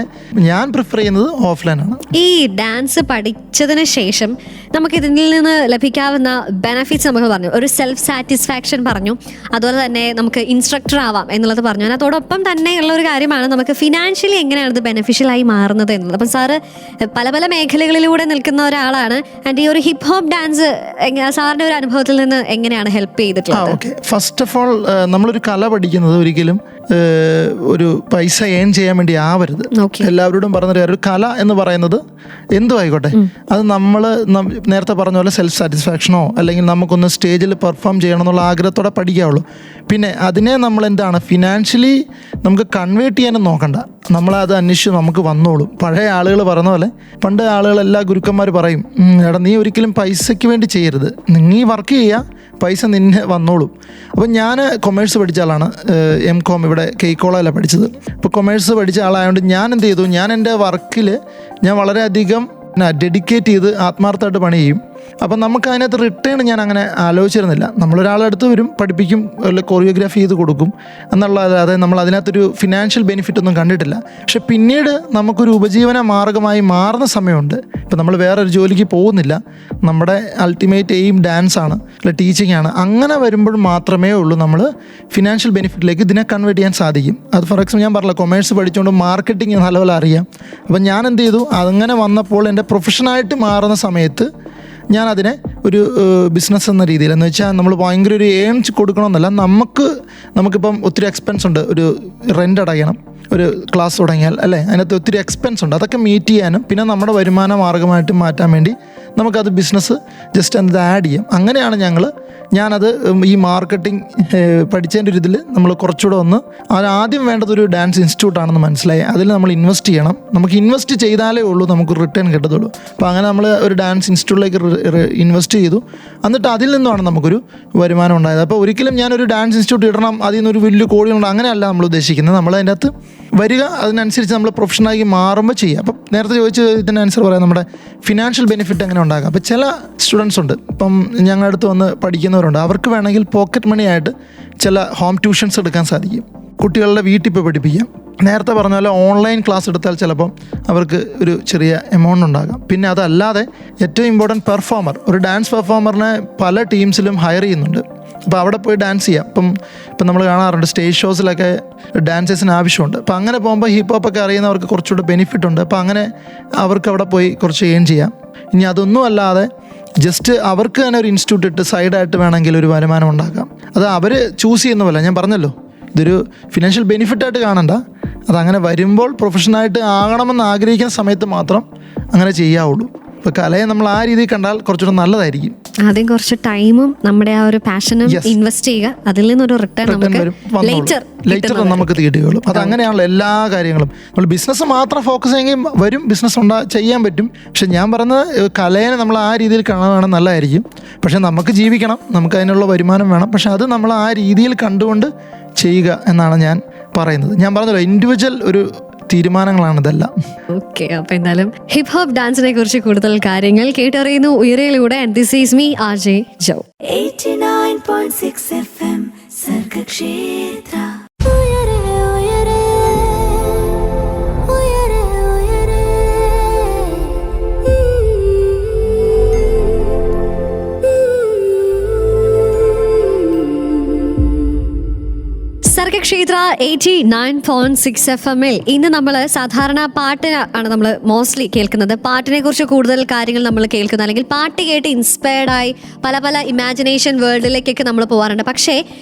ഞാൻ പ്രിഫർ ചെയ്യുന്നത് ഓഫ്ലൈനാണ്. ഈ ഡാൻസ് പഠിച്ചതിന് ശേഷം നമുക്ക് ഇതിൽ നിന്ന് ലഭിക്കാവുന്ന ബെനഫിറ്റ്സ് നമുക്ക് പറഞ്ഞു. ഒരു സെൽഫ് സാറ്റിസ്ഫാക്ഷൻ പറഞ്ഞു, അതുപോലെ തന്നെ നമുക്ക് ഇൻസ്ട്രക്ടർ ആവാം എന്നുള്ളത് പറഞ്ഞു. അതോടൊപ്പം തന്നെ ഉള്ള ഒരു കാര്യമാണ് നമുക്ക് ഫിനാൻഷ്യലി എങ്ങനെയാണ് ഇത് ബെനഫിഷ്യലായി മാറുന്നത് എന്നുള്ളത്. അപ്പം സാറ് പല പല മേഖലകളിലൂടെ നിൽക്കുന്ന ഒരാളാണ്. ആൻഡ് ഈ ഒരു ഹിപ്പ് ഹോപ്പ് ഡാൻസ് സാറിൻ്റെ ഒരു അനുഭവത്തിൽ നിന്ന് എങ്ങനെയാണ് ഹെൽപ്പ് ചെയ്തിട്ടുള്ളത്? ഓക്കെ, ഫസ്റ്റ് ഓഫ് ഓൾ നമ്മളൊരു കല പഠിക്കുന്നത് ഒരിക്കലും ഒരു പൈസ ഏൺ ചെയ്യാൻ വേണ്ടി ആവരുത്. എല്ലാവരോടും പറഞ്ഞൊരു ഒരു കല എന്ന് പറയുന്നത് എന്തും ആയിക്കോട്ടെ, അത് നമ്മൾ നേരത്തെ പറഞ്ഞ പോലെ സെൽഫ് സാറ്റിസ്ഫാക്ഷനോ അല്ലെങ്കിൽ നമുക്കൊന്ന് സ്റ്റേജിൽ പെർഫോം ചെയ്യണം എന്നുള്ള ആഗ്രഹത്തോടെ പഠിക്കാവുള്ളൂ. പിന്നെ അതിനെ നമ്മൾ എന്താണ് ഫിനാൻഷ്യലി നമുക്ക് കൺവേർട്ട് ചെയ്യാനും നോക്കണ്ട, നമ്മളത് അന്വേഷിച്ച് നമുക്ക് വന്നോളും. പഴയ ആളുകൾ പറഞ്ഞ പോലെ, പണ്ട് ആളുകളെല്ലാ ഗുരുക്കന്മാർ പറയും, എടാ നീ ഒരിക്കലും പൈസയ്ക്ക് വേണ്ടി ചെയ്യരുത്, നീ വർക്ക് ചെയ്യുക, പൈസ നിന്നെ വന്നോളും. അപ്പം ഞാൻ കൊമേഴ്സ് പഠിച്ച ആളാണ്, MCOM ഇവിടെ കേക്കോളയിലാണ് പഠിച്ചത്. ഇപ്പോൾ കൊമേഴ്സ് പഠിച്ച ആളായതുകൊണ്ട് ഞാൻ എന്ത് ചെയ്തു, ഞാൻ എൻ്റെ വർക്കിൽ ഞാൻ വളരെയധികം ഡെഡിക്കേറ്റ് ചെയ്ത് ആത്മാർത്ഥമായിട്ട് പണി ചെയ്യും. അപ്പം നമുക്ക് അതിനകത്ത് റിട്ടേൺ ഞാൻ അങ്ങനെ ആലോചിച്ചിരുന്നില്ല. നമ്മളൊരാളുടെ അടുത്ത് വരും, പഠിപ്പിക്കും, അല്ലെ കൊറിയോഗ്രാഫി ചെയ്ത് കൊടുക്കും എന്നുള്ളതല്ലാതെ നമ്മൾ അതിനകത്തൊരു ഫിനാൻഷ്യൽ ബെനിഫിറ്റ് ഒന്നും കണ്ടിട്ടില്ല. പക്ഷെ പിന്നീട് നമുക്കൊരു ഉപജീവന മാർഗ്ഗമായി മാറുന്ന സമയമുണ്ട്. ഇപ്പം നമ്മൾ വേറൊരു ജോലിക്ക് പോകുന്നില്ല, നമ്മുടെ അൾട്ടിമേറ്റ് എയിം ഡാൻസ് ആണ്, അല്ലെ ടീച്ചിങ് ആണ്. അങ്ങനെ വരുമ്പോൾ മാത്രമേ ഉള്ളൂ നമ്മൾ ഫിനാൻഷ്യൽ ബെനിഫിറ്റിലേക്ക് ഇതിനെ കൺവേർട്ട് ചെയ്യാൻ സാധിക്കും. അത് ഫോർ എക്സാമ്പിൾ ഞാൻ പറഞ്ഞില്ല, കൊമേഴ്സ് പഠിച്ചുകൊണ്ട് മാർക്കറ്റിംഗ് നല്ലപോലെ അറിയാം. അപ്പം ഞാൻ എന്ത് ചെയ്തു, അങ്ങനെ വന്നപ്പോൾ എൻ്റെ പ്രൊഫഷനായിട്ട് മാറുന്ന സമയത്ത് ഞാൻ അതിനെ ഒരു ബിസിനസ് എന്ന രീതിയിൽ, എന്ന് വെച്ചാൽ നമ്മൾ ഭയങ്കര ഒരു ഏൺ കൊടുക്കണമെന്നല്ല, നമുക്കിപ്പം ഒത്തിരി എക്സ്പെൻസ് ഉണ്ട്, ഒരു റെൻ്റ് അടയ്ക്കണം, ഒരു ക്ലാസ് തുടങ്ങിയാൽ അല്ലേ, അതിനകത്ത് ഒത്തിരി എക്സ്പെൻസ് ഉണ്ട്. അതൊക്കെ മീറ്റ് ചെയ്യാനും പിന്നെ നമ്മുടെ വരുമാന മാർഗ്ഗമായിട്ട് മാറ്റാൻ വേണ്ടി നമുക്കത് ബിസിനസ് ജസ്റ്റ് അത് ആഡ് ചെയ്യാം. അങ്ങനെയാണ് ഞാനത് ഈ മാർക്കറ്റിംഗ് പഠിച്ചതിൻ്റെ ഒരു ഇതിൽ നമ്മൾ കുറച്ചുകൂടെ ആദ്യം വേണ്ടത് ഒരു ഡാൻസ് ഇൻസ്റ്റിറ്റ്യൂട്ടാണെന്ന് മനസ്സിലായി. അതിൽ നമ്മൾ ഇൻവെസ്റ്റ് ചെയ്യണം. നമുക്ക് ഇൻവെസ്റ്റ് ചെയ്താലേ ഉള്ളൂ നമുക്ക് റിട്ടേൺ കിട്ടത്തുള്ളൂ. അപ്പോൾ അങ്ങനെ നമ്മൾ ഒരു ഡാൻസ് ഇൻസ്റ്റിറ്റ്യൂട്ടിലേക്ക് ഇൻവെസ്റ്റ് ചെയ്തു. എന്നിട്ട് അതിൽ നിന്നാണ് നമുക്കൊരു വരുമാനം ഉണ്ടായത്. അപ്പോൾ ഒരിക്കലും ഞാനൊരു ഡാൻസ് ഇൻസ്റ്റിറ്റ്യൂട്ട് ഇടണം, അതിൽ നിന്നൊരു വലിയ കോടികളുണ്ട്, അങ്ങനെയല്ല നമ്മൾ ഉദ്ദേശിക്കുന്നത്. നമ്മൾ അതിൻ്റെ അകത്ത് വരിക, അതിനനുസരിച്ച് നമ്മൾ പ്രൊഫഷണലായി മാറുമ്പോൾ ചെയ്യുക. അപ്പം നേരത്തെ ചോദിച്ച ഇതിൻ്റെ ആൻസർ പറയാം, നമ്മുടെ ഫിനാൻഷ്യൽ ബെനിഫിറ്റ് എങ്ങനെ ഉണ്ടാകാം. അപ്പോൾ ചില സ്റ്റുഡൻസ് ഉണ്ട്, ഇപ്പം ഞങ്ങളുടെ അടുത്ത് വന്ന് പഠിക്കുന്നവരുണ്ട്, അവർക്ക് വേണമെങ്കിൽ പോക്കറ്റ് മണി ആയിട്ട് ചില ഹോം ട്യൂഷൻസ് എടുക്കാൻ സാധിക്കും. കുട്ടികളുടെ വീട്ടിൽ പോയി പഠിപ്പിക്കാം. നേരത്തെ പറഞ്ഞ പോലെ ഓൺലൈൻ ക്ലാസ് എടുത്താൽ ചിലപ്പം അവർക്ക് ഒരു ചെറിയ എമൗണ്ട് ഉണ്ടാകാം. പിന്നെ അതല്ലാതെ ഏറ്റവും ഇമ്പോർട്ടൻറ്റ് പെർഫോമർ, ഒരു ഡാൻസ് പെർഫോമറിനെ പല ടീംസിലും ഹയർ ചെയ്യുന്നുണ്ട്. അപ്പോൾ അവിടെ പോയി ഡാൻസ് ചെയ്യാം. ഇപ്പം നമ്മൾ കാണാറുണ്ട് സ്റ്റേജ് ഷോസിലൊക്കെ ഡാൻസേഴ്സിന് ആവശ്യമുണ്ട്. അപ്പോൾ അങ്ങനെ പോകുമ്പോൾ ഹിപ്പ് ഹോപ്പൊക്കെ അറിയുന്നവർക്ക് കുറച്ചുകൂടെ ബെനിഫിറ്റ് ഉണ്ട്. അപ്പോൾ അങ്ങനെ അവർക്ക് അവിടെ പോയി കുറച്ച് ഏൺ ചെയ്യാം. ഇനി അതൊന്നും അല്ലാതെ ജസ്റ്റ് അവർക്ക് തന്നെ ഒരു ഇൻസ്റ്റിറ്റ്യൂട്ട് ഇട്ട് സൈഡായിട്ട് വേണമെങ്കിൽ ഒരു വരുമാനം ഉണ്ടാക്കാം. അത് അവർ ചൂസ് ചെയ്യുന്ന പോലെ, ഞാൻ പറഞ്ഞല്ലോ, ഇതൊരു ഫിനാൻഷ്യൽ ബെനിഫിറ്റായിട്ട് കാണണ്ട, അതങ്ങനെ വരുമ്പോൾ പ്രൊഫഷനായിട്ട് ആകണമെന്ന് ആഗ്രഹിക്കുന്ന സമയത്ത് മാത്രം അങ്ങനെ ചെയ്യാവുള്ളൂ. ഇപ്പോൾ കലയെ നമ്മൾ ആ രീതിയിൽ കണ്ടാൽ കുറച്ചുകൂടെ നല്ലതായിരിക്കും. ആദ്യം കുറച്ച് ടൈമും നമ്മുടെ ആ ഒരു പാഷനും ഇൻവെസ്റ്റ് ചെയ്യുക, അതിൽ നിന്നൊരു റിട്ടേൺ ലേറ്റർ നമുക്ക് കിട്ടുകയുള്ളൂ. അത് അങ്ങനെയാണല്ലോ എല്ലാ കാര്യങ്ങളും. നമ്മൾ ബിസിനസ് മാത്രം ഫോക്കസ് ചെയ്യുമെങ്കിൽ വരും, ബിസിനസ് ചെയ്യാൻ പറ്റും. പക്ഷെ ഞാൻ പറയുന്നത് കലയെ നമ്മൾ ആ രീതിയിൽ കാണുകയാണെങ്കിൽ നല്ലതായിരിക്കും. പക്ഷെ നമുക്ക് ജീവിക്കണം, നമുക്ക് അതിനുള്ള വരുമാനം വേണം. പക്ഷെ അത് നമ്മൾ ആ രീതിയിൽ കണ്ടുകൊണ്ട് ചെയ്യുക എന്നാണ് ഞാൻ പറയുന്നത്. ഞാൻ പറഞ്ഞല്ലോ, ഇൻഡിവിജ്വൽ ഒരു തീരുമാനങ്ങളാണ് ഇതെല്ലാം. ഓക്കെ, അപ്പോൾ എന്തായാലും ഹിപ്പ് ഹോപ്പ് ഡാൻസിനെ കുറിച്ച് കൂടുതൽ കാര്യങ്ങൾ കേട്ടറിയുന്നു ഉയരയിലൂടെ. And this is me RJ Jo. 89.6 FM Sargakshetra. Sargakshetra 89.6 FM ഇന്ന് നമ്മൾ സാധാരണ പാട്ടിനാണ് നമ്മൾ മോസ്റ്റ്ലി കേൾക്കുന്നത്. പാട്ടിനെ കുറിച്ച് കൂടുതൽ കാര്യങ്ങൾ നമ്മൾ കേൾക്കുന്നത്, അല്ലെങ്കിൽ പാട്ട് കേട്ട് ഇൻസ്പയർഡായി പല പല ഇമാജിനേഷൻ വേൾഡിലേക്കൊക്കെ നമ്മൾ പോകാറുണ്ട്. പക്ഷേ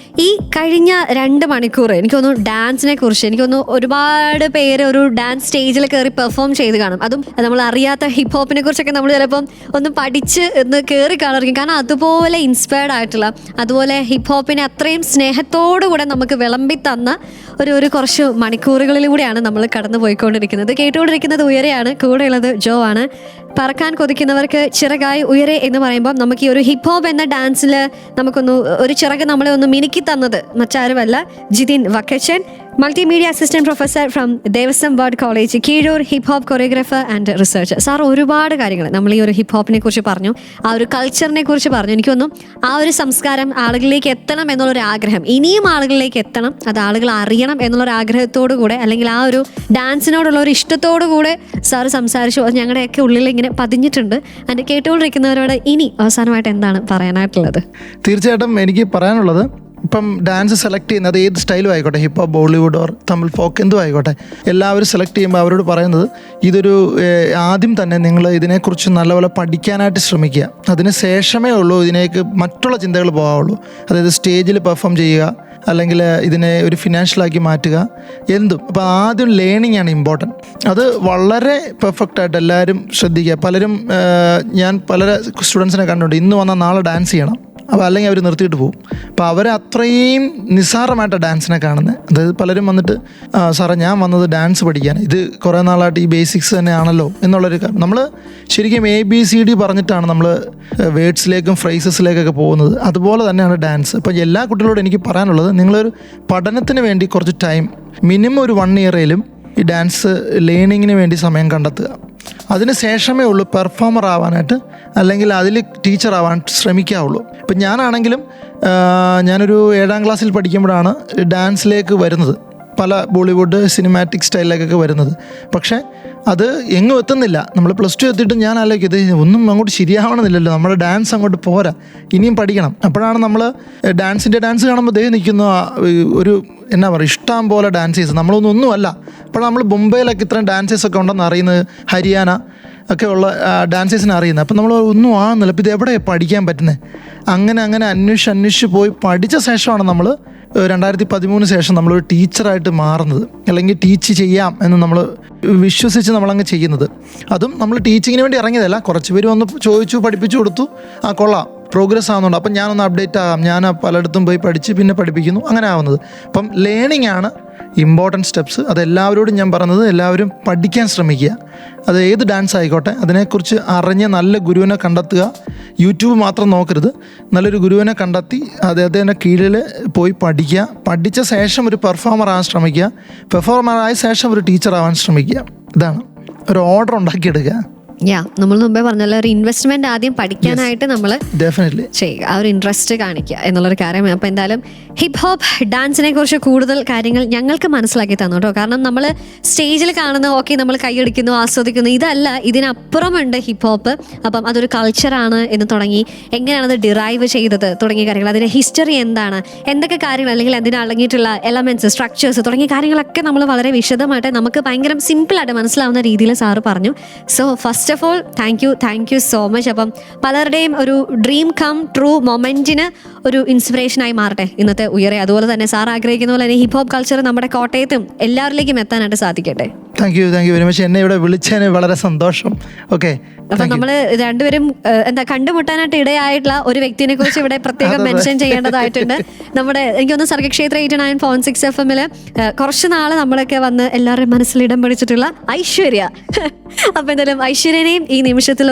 ഈ കഴിഞ്ഞ 2 മണിക്കൂർ എനിക്ക് തോന്നുന്നു ഡാൻസിനെ കുറിച്ച്, എനിക്ക് തോന്നുന്നു ഒരുപാട് പേര് ഒരു ഡാൻസ് സ്റ്റേജിൽ കയറി പെർഫോം ചെയ്ത് കാണും. അതും നമ്മൾ അറിയാത്ത ഹിപ്പ് ഹോപ്പിനെ കുറിച്ചൊക്കെ നമ്മൾ ചിലപ്പം ഒന്ന് പഠിച്ച് ഒന്ന് കയറി കാണുമായിരിക്കും. കാരണം അതുപോലെ ഇൻസ്പയർഡ് ആയിട്ടുള്ള, അതുപോലെ ഹിപ്പ് ഹോപ്പിനെ അത്രയും സ്നേഹത്തോടു കൂടെ നമുക്ക് വിളമ്പി തന്ന ഒരു കുറച്ച് മണിക്കൂറുകളിലൂടെയാണ് നമ്മൾ കടന്നു പോയിക്കൊണ്ടിരിക്കുന്നത്. കേട്ടുകൊണ്ടിരിക്കുന്നത് ഉയരെയാണ്, കൂടെയുള്ളത് ജോ ആണ്. പറക്കാൻ കൊതിക്കുന്നവർക്ക് ചിറകായി ഉയരെ എന്ന് പറയുമ്പോൾ നമുക്ക് ഈ ഒരു ഹിപ്പ് ഹോപ്പ് എന്ന ഡാൻസിൽ നമുക്കൊന്ന് ഒരു ചിറക് നമ്മളെ ഒന്ന് മിനുക്കി തന്നത് മറ്റാരുമല്ല Jithin Vakkachan, multimedia assistant professor from Devaswom bird college Keezhoor, hip hop choreographer and researcher. Sir ഒരുപാട് കാര്യങ്ങൾ നമ്മൾ ഈ ഒരു ഹിപ്പ് ഹോപ്പിനെ കുറിച്ച് പറഞ്ഞു, ആ ഒരു കൾച്ചറിനെ കുറിച്ച് പറഞ്ഞു. എനിക്കൊന്നും ആ ഒരു സംസ്കാരം ആളുകളിലേക്ക് എത്തണം എന്നുള്ളൊരു ആഗ്രഹം, ഇനിയും ആളുകളിലേക്ക് എത്തണം, അത് ആളുകൾ അറിയണം എന്നുള്ളൊരു ആഗ്രഹത്തോടു കൂടെ അല്ലെങ്കിൽ ആ ഒരു ഡാൻസിനോടുള്ള ഒരു ഇഷ്ടത്തോടു കൂടെ സാറ് സംസാരിച്ചു. അത് ഞങ്ങളുടെയൊക്കെ ഉള്ളിൽ ഇങ്ങനെ പതിഞ്ഞിട്ടുണ്ട്. അതിൻ്റെ കേട്ടുകൊണ്ടിരിക്കുന്നവരോട് ഇനി അവസാനമായിട്ട് എന്താണ് പറയാനായിട്ടുള്ളത്? തീർച്ചയായിട്ടും എനിക്ക് പറയാനുള്ളത്, ഇപ്പം ഡാൻസ് സെലക്ട് ചെയ്യുന്നത് ഏത് സ്റ്റൈലും ആയിക്കോട്ടെ, hip hop, Bollywood or Tamil folk എന്തും ആയിക്കോട്ടെ, എല്ലാവരും സെലക്ട് ചെയ്യുമ്പോൾ അവരോട് പറയുന്നത് ഇതൊരു ആദ്യം തന്നെ നിങ്ങൾ ഇതിനെക്കുറിച്ച് നല്ലപോലെ പഠിക്കാനായിട്ട് ശ്രമിക്കുക. അതിന് ശേഷമേ ഉള്ളൂ ഇതിനേക്ക് മറ്റുള്ള ചിന്തകൾ പോകാവുള്ളൂ. അതായത് സ്റ്റേജിൽ പെർഫോം ചെയ്യുക, അല്ലെങ്കിൽ ഇതിനെ ഒരു ഫിനാൻഷ്യലാക്കി മാറ്റുക, എന്തും. അപ്പോൾ ആദ്യം ലേണിംഗ് ആണ് ഇമ്പോർട്ടൻറ്റ്. അത് വളരെ പെർഫെക്റ്റായിട്ട് എല്ലാവരും ശ്രദ്ധിക്കുക. പലരും ഞാൻ പല സ്റ്റുഡൻസിനെ കണ്ടിട്ടുണ്ട്, ഇന്ന് വന്നാൽ നാളെ ഡാൻസ് ചെയ്യണം, അപ്പോൾ അല്ലെങ്കിൽ അവർ നിർത്തിയിട്ട് പോകും. അപ്പോൾ അവർ അത്രയും നിസ്സാരമായിട്ടാണ് ഡാൻസിനെ കാണുന്നത്. അതായത് പലരും വന്നിട്ട് സാറേ ഞാൻ വന്നത് ഡാൻസ് പഠിക്കാൻ, ഇത് കുറേ നാളായിട്ട് ഈ ബേസിക്സ് തന്നെയാണല്ലോ എന്നുള്ളൊരു കാര്യം. നമ്മൾ ശരിക്കും ABCD പറഞ്ഞിട്ടാണ് നമ്മൾ വേർഡ്സിലേക്കും ഫ്രേസസിലേക്കൊക്കെ പോകുന്നത്. അതുപോലെ തന്നെയാണ് ഡാൻസ്. അപ്പോൾ എല്ലാ കുട്ടികളോടും എനിക്ക് പറയാനുള്ളത്, നിങ്ങളൊരു പഠനത്തിന് വേണ്ടി കുറച്ച് ടൈം, മിനിമം ഒരു 1 ഇയറിലും ഈ ഡാൻസ് ലേണിങ്ങിന് വേണ്ടി സമയം കണ്ടെത്തുക. അതിന് ശേഷമേ ഉള്ളൂ പെർഫോമർ ആവാനായിട്ട് അല്ലെങ്കിൽ അതിൽ ടീച്ചർ ആവാൻ ശ്രമിക്കാവുള്ളൂ. ഇപ്പം ഞാനാണെങ്കിലും ഞാനൊരു 7ാം ക്ലാസ്സിൽ പഠിക്കുമ്പോഴാണ് ഡാൻസിലേക്ക് വരുന്നത്, പല ബോളിവുഡ് സിനിമാറ്റിക് സ്റ്റൈലിലേക്കൊക്കെ വരുന്നത്. പക്ഷേ അത് എങ്ങും എത്തുന്നില്ല. നമ്മൾ +2 എത്തിയിട്ട് ഞാൻ ആലോചിക്കും, ഇത് ഒന്നും അങ്ങോട്ട് ശരിയാവണമെന്നില്ലല്ലോ, നമ്മുടെ ഡാൻസ് അങ്ങോട്ട് പോരാ, ഇനിയും പഠിക്കണം. അപ്പോഴാണ് നമ്മൾ ഡാൻസ് കാണുമ്പോൾ നിൽക്കുന്ന ഒരു എന്നാ പറയുക, ഇഷ്ടം പോലെ ഡാൻസേഴ്സ്, നമ്മളൊന്നുമല്ല. അപ്പോൾ നമ്മൾ മുംബൈയിലൊക്കെ ഇത്രയും ഡാൻസേഴ്സൊക്കെ ഉണ്ടെന്ന് അറിയുന്നത്, ഹരിയാന ഒക്കെ ഉള്ള ഡാൻസേഴ്സിനെ അറിയുന്നത്. അപ്പം നമ്മൾ ഒന്നും ആകുന്നില്ല, അപ്പോൾ ഇത് എവിടെയാണ് പഠിക്കാൻ പറ്റുന്നത്? അങ്ങനെ അന്വേഷിച്ച് പോയി പഠിച്ച ശേഷമാണ് നമ്മൾ 2013 ശേഷം നമ്മളൊരു ടീച്ചറായിട്ട് മാറുന്നത്, അല്ലെങ്കിൽ ടീച്ച് ചെയ്യാം എന്ന് നമ്മൾ വിശ്വസിച്ച് നമ്മളങ്ങ് ചെയ്യുന്നത്. അതും നമ്മൾ ടീച്ചിങ്ങിന് വേണ്ടി ഇറങ്ങിയതല്ല, കുറച്ച് പേര് വന്ന് ചോദിച്ചു, പഠിപ്പിച്ചു കൊടുത്തു, കൊള്ളാം, പ്രോഗ്രസ് ആവുന്നുണ്ട്, അപ്പം ഞാനൊന്ന് അപ്ഡേറ്റ് ആകാം, ഞാൻ പലയിടത്തും പോയി പഠിച്ച് പിന്നെ പഠിപ്പിക്കുന്നു, അങ്ങനെ ആവുന്നത്. അപ്പം ലേണിംഗ് ആണ് ഇമ്പോർട്ടൻറ്റ് സ്റ്റെപ്സ്. അതെല്ലാവരോടും ഞാൻ പറഞ്ഞത്, എല്ലാവരും പഠിക്കാൻ ശ്രമിക്കുക. അത് ഏത് ഡാൻസ് ആയിക്കോട്ടെ, അതിനെക്കുറിച്ച് അറിഞ്ഞ് നല്ല ഗുരുവിനെ കണ്ടെത്തുക. യൂട്യൂബ് മാത്രം നോക്കരുത്, നല്ലൊരു ഗുരുവിനെ കണ്ടെത്തി അദ്ദേഹത്തിൻ്റെ കീഴിൽ പോയി പഠിക്കുക. പഠിച്ച ശേഷം ഒരു പെർഫോമർ ആവാൻ ശ്രമിക്കുക. പെർഫോമറായ ശേഷം ഒരു ടീച്ചർ ആവാൻ ശ്രമിക്കുക. ഇതാണ് ഒരു ഓർഡർ ഉണ്ടാക്കിയെടുക്കുക. നമ്മൾ മുമ്പേ പറഞ്ഞല്ലോ, ഒരു ഇൻവെസ്റ്റ്മെന്റ് ആദ്യം പഠിക്കാനായിട്ട് നമ്മൾ ചെയ്യുക, ആ ഒരു ഇൻട്രസ്റ്റ് കാണിക്കുക എന്നുള്ളൊരു കാര്യമാണ്. അപ്പോൾ എന്തായാലും ഹിപ്പ് ഹോപ്പ് ഡാൻസിനെ കുറിച്ച് കൂടുതൽ കാര്യങ്ങൾ ഞങ്ങൾക്ക് മനസ്സിലാക്കി തന്നു കേട്ടോ. കാരണം നമ്മൾ സ്റ്റേജിൽ കാണുന്ന ഓക്കെ, നമ്മൾ കൈയടിക്കുന്നു, ആസ്വദിക്കുന്നു, ഇതല്ല, ഇതിനപ്പുറമുണ്ട് ഹിപ്പ് ഹോപ്പ്. അപ്പം അതൊരു കൾച്ചറാണ് എന്ന് തുടങ്ങി, എങ്ങനെയാണത് ഡിറൈവ് ചെയ്തത് തുടങ്ങിയ കാര്യങ്ങൾ, അതിൻ്റെ ഹിസ്റ്ററി എന്താണ്, എന്തൊക്കെ കാര്യങ്ങൾ, അല്ലെങ്കിൽ അതിന് അടങ്ങിയിട്ടുള്ള എലമെന്റ്സ്, സ്ട്രക്ചേഴ്സ് തുടങ്ങിയ കാര്യങ്ങളൊക്കെ നമ്മൾ വളരെ വിശദമായിട്ട് നമുക്ക് ഭയങ്കര സിമ്പിളായിട്ട് മനസ്സിലാവുന്ന രീതിയിൽ സാറ് പറഞ്ഞു. So first of all thank you so much. അപ്പം പലരുടെയും ഒരു ഡ്രീം കം ട്രൂ മൊമെന്റിന് ഒരു ഇൻസ്പിറേഷനായി മാറട്ടെ ഇന്നത്തെ ഉയരെ. അതുപോലെ തന്നെ സാർ ആഗ്രഹിക്കുന്ന പോലെ തന്നെ ഹിപ്പ് ഹോപ്പ് കൾച്ചർ നമ്മുടെ കോട്ടയത്തും എല്ലാവരിലേക്കും എത്താനായിട്ട് സാധിക്കട്ടെ. Thank you very much. എന്നെ ഇവിടെ വിളിച്ചതിന് വളരെ സന്തോഷം. ഓക്കെ, അപ്പൊ നമ്മള് രണ്ടുപേരും കണ്ടുമുട്ടാനായിട്ട് ഇടയായിട്ടുള്ള ഒരു വ്യക്തിനെ കുറിച്ച് ഇവിടെ പ്രത്യേകം മെൻഷൻ ചെയ്യേണ്ടതായിട്ടുണ്ട്. നമ്മുടെ എനിക്കൊന്ന് സർഗക്ഷേത്ര 89.6 FM കുറച്ച് നാള് നമ്മളൊക്കെ വന്ന് എല്ലാവരുടെയും മനസ്സിൽ ഇടം പിടിച്ചിട്ടുള്ള ഐശ്വര്യ. അപ്പൊ എന്തായാലും ഐശ്വര്യനെയും ഈ നിമിഷത്തിൽ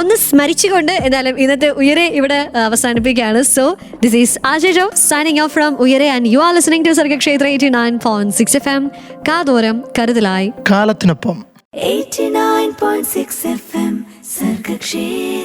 ഒന്ന് സ്മരിച്ചുകൊണ്ട് എന്തായാലും ഇന്നത്തെ ഉയരെ ഇവിടെ അവസാനിപ്പിക്കുകയാണ്. So this is RJ Jo signing off from Uyare and you are listening to Sargakshetra 89.6 FM. കാതോരം കരുതലായി, കാലത്തിനൊപ്പം. 89.6 FM സർഗക്ഷേത്രം.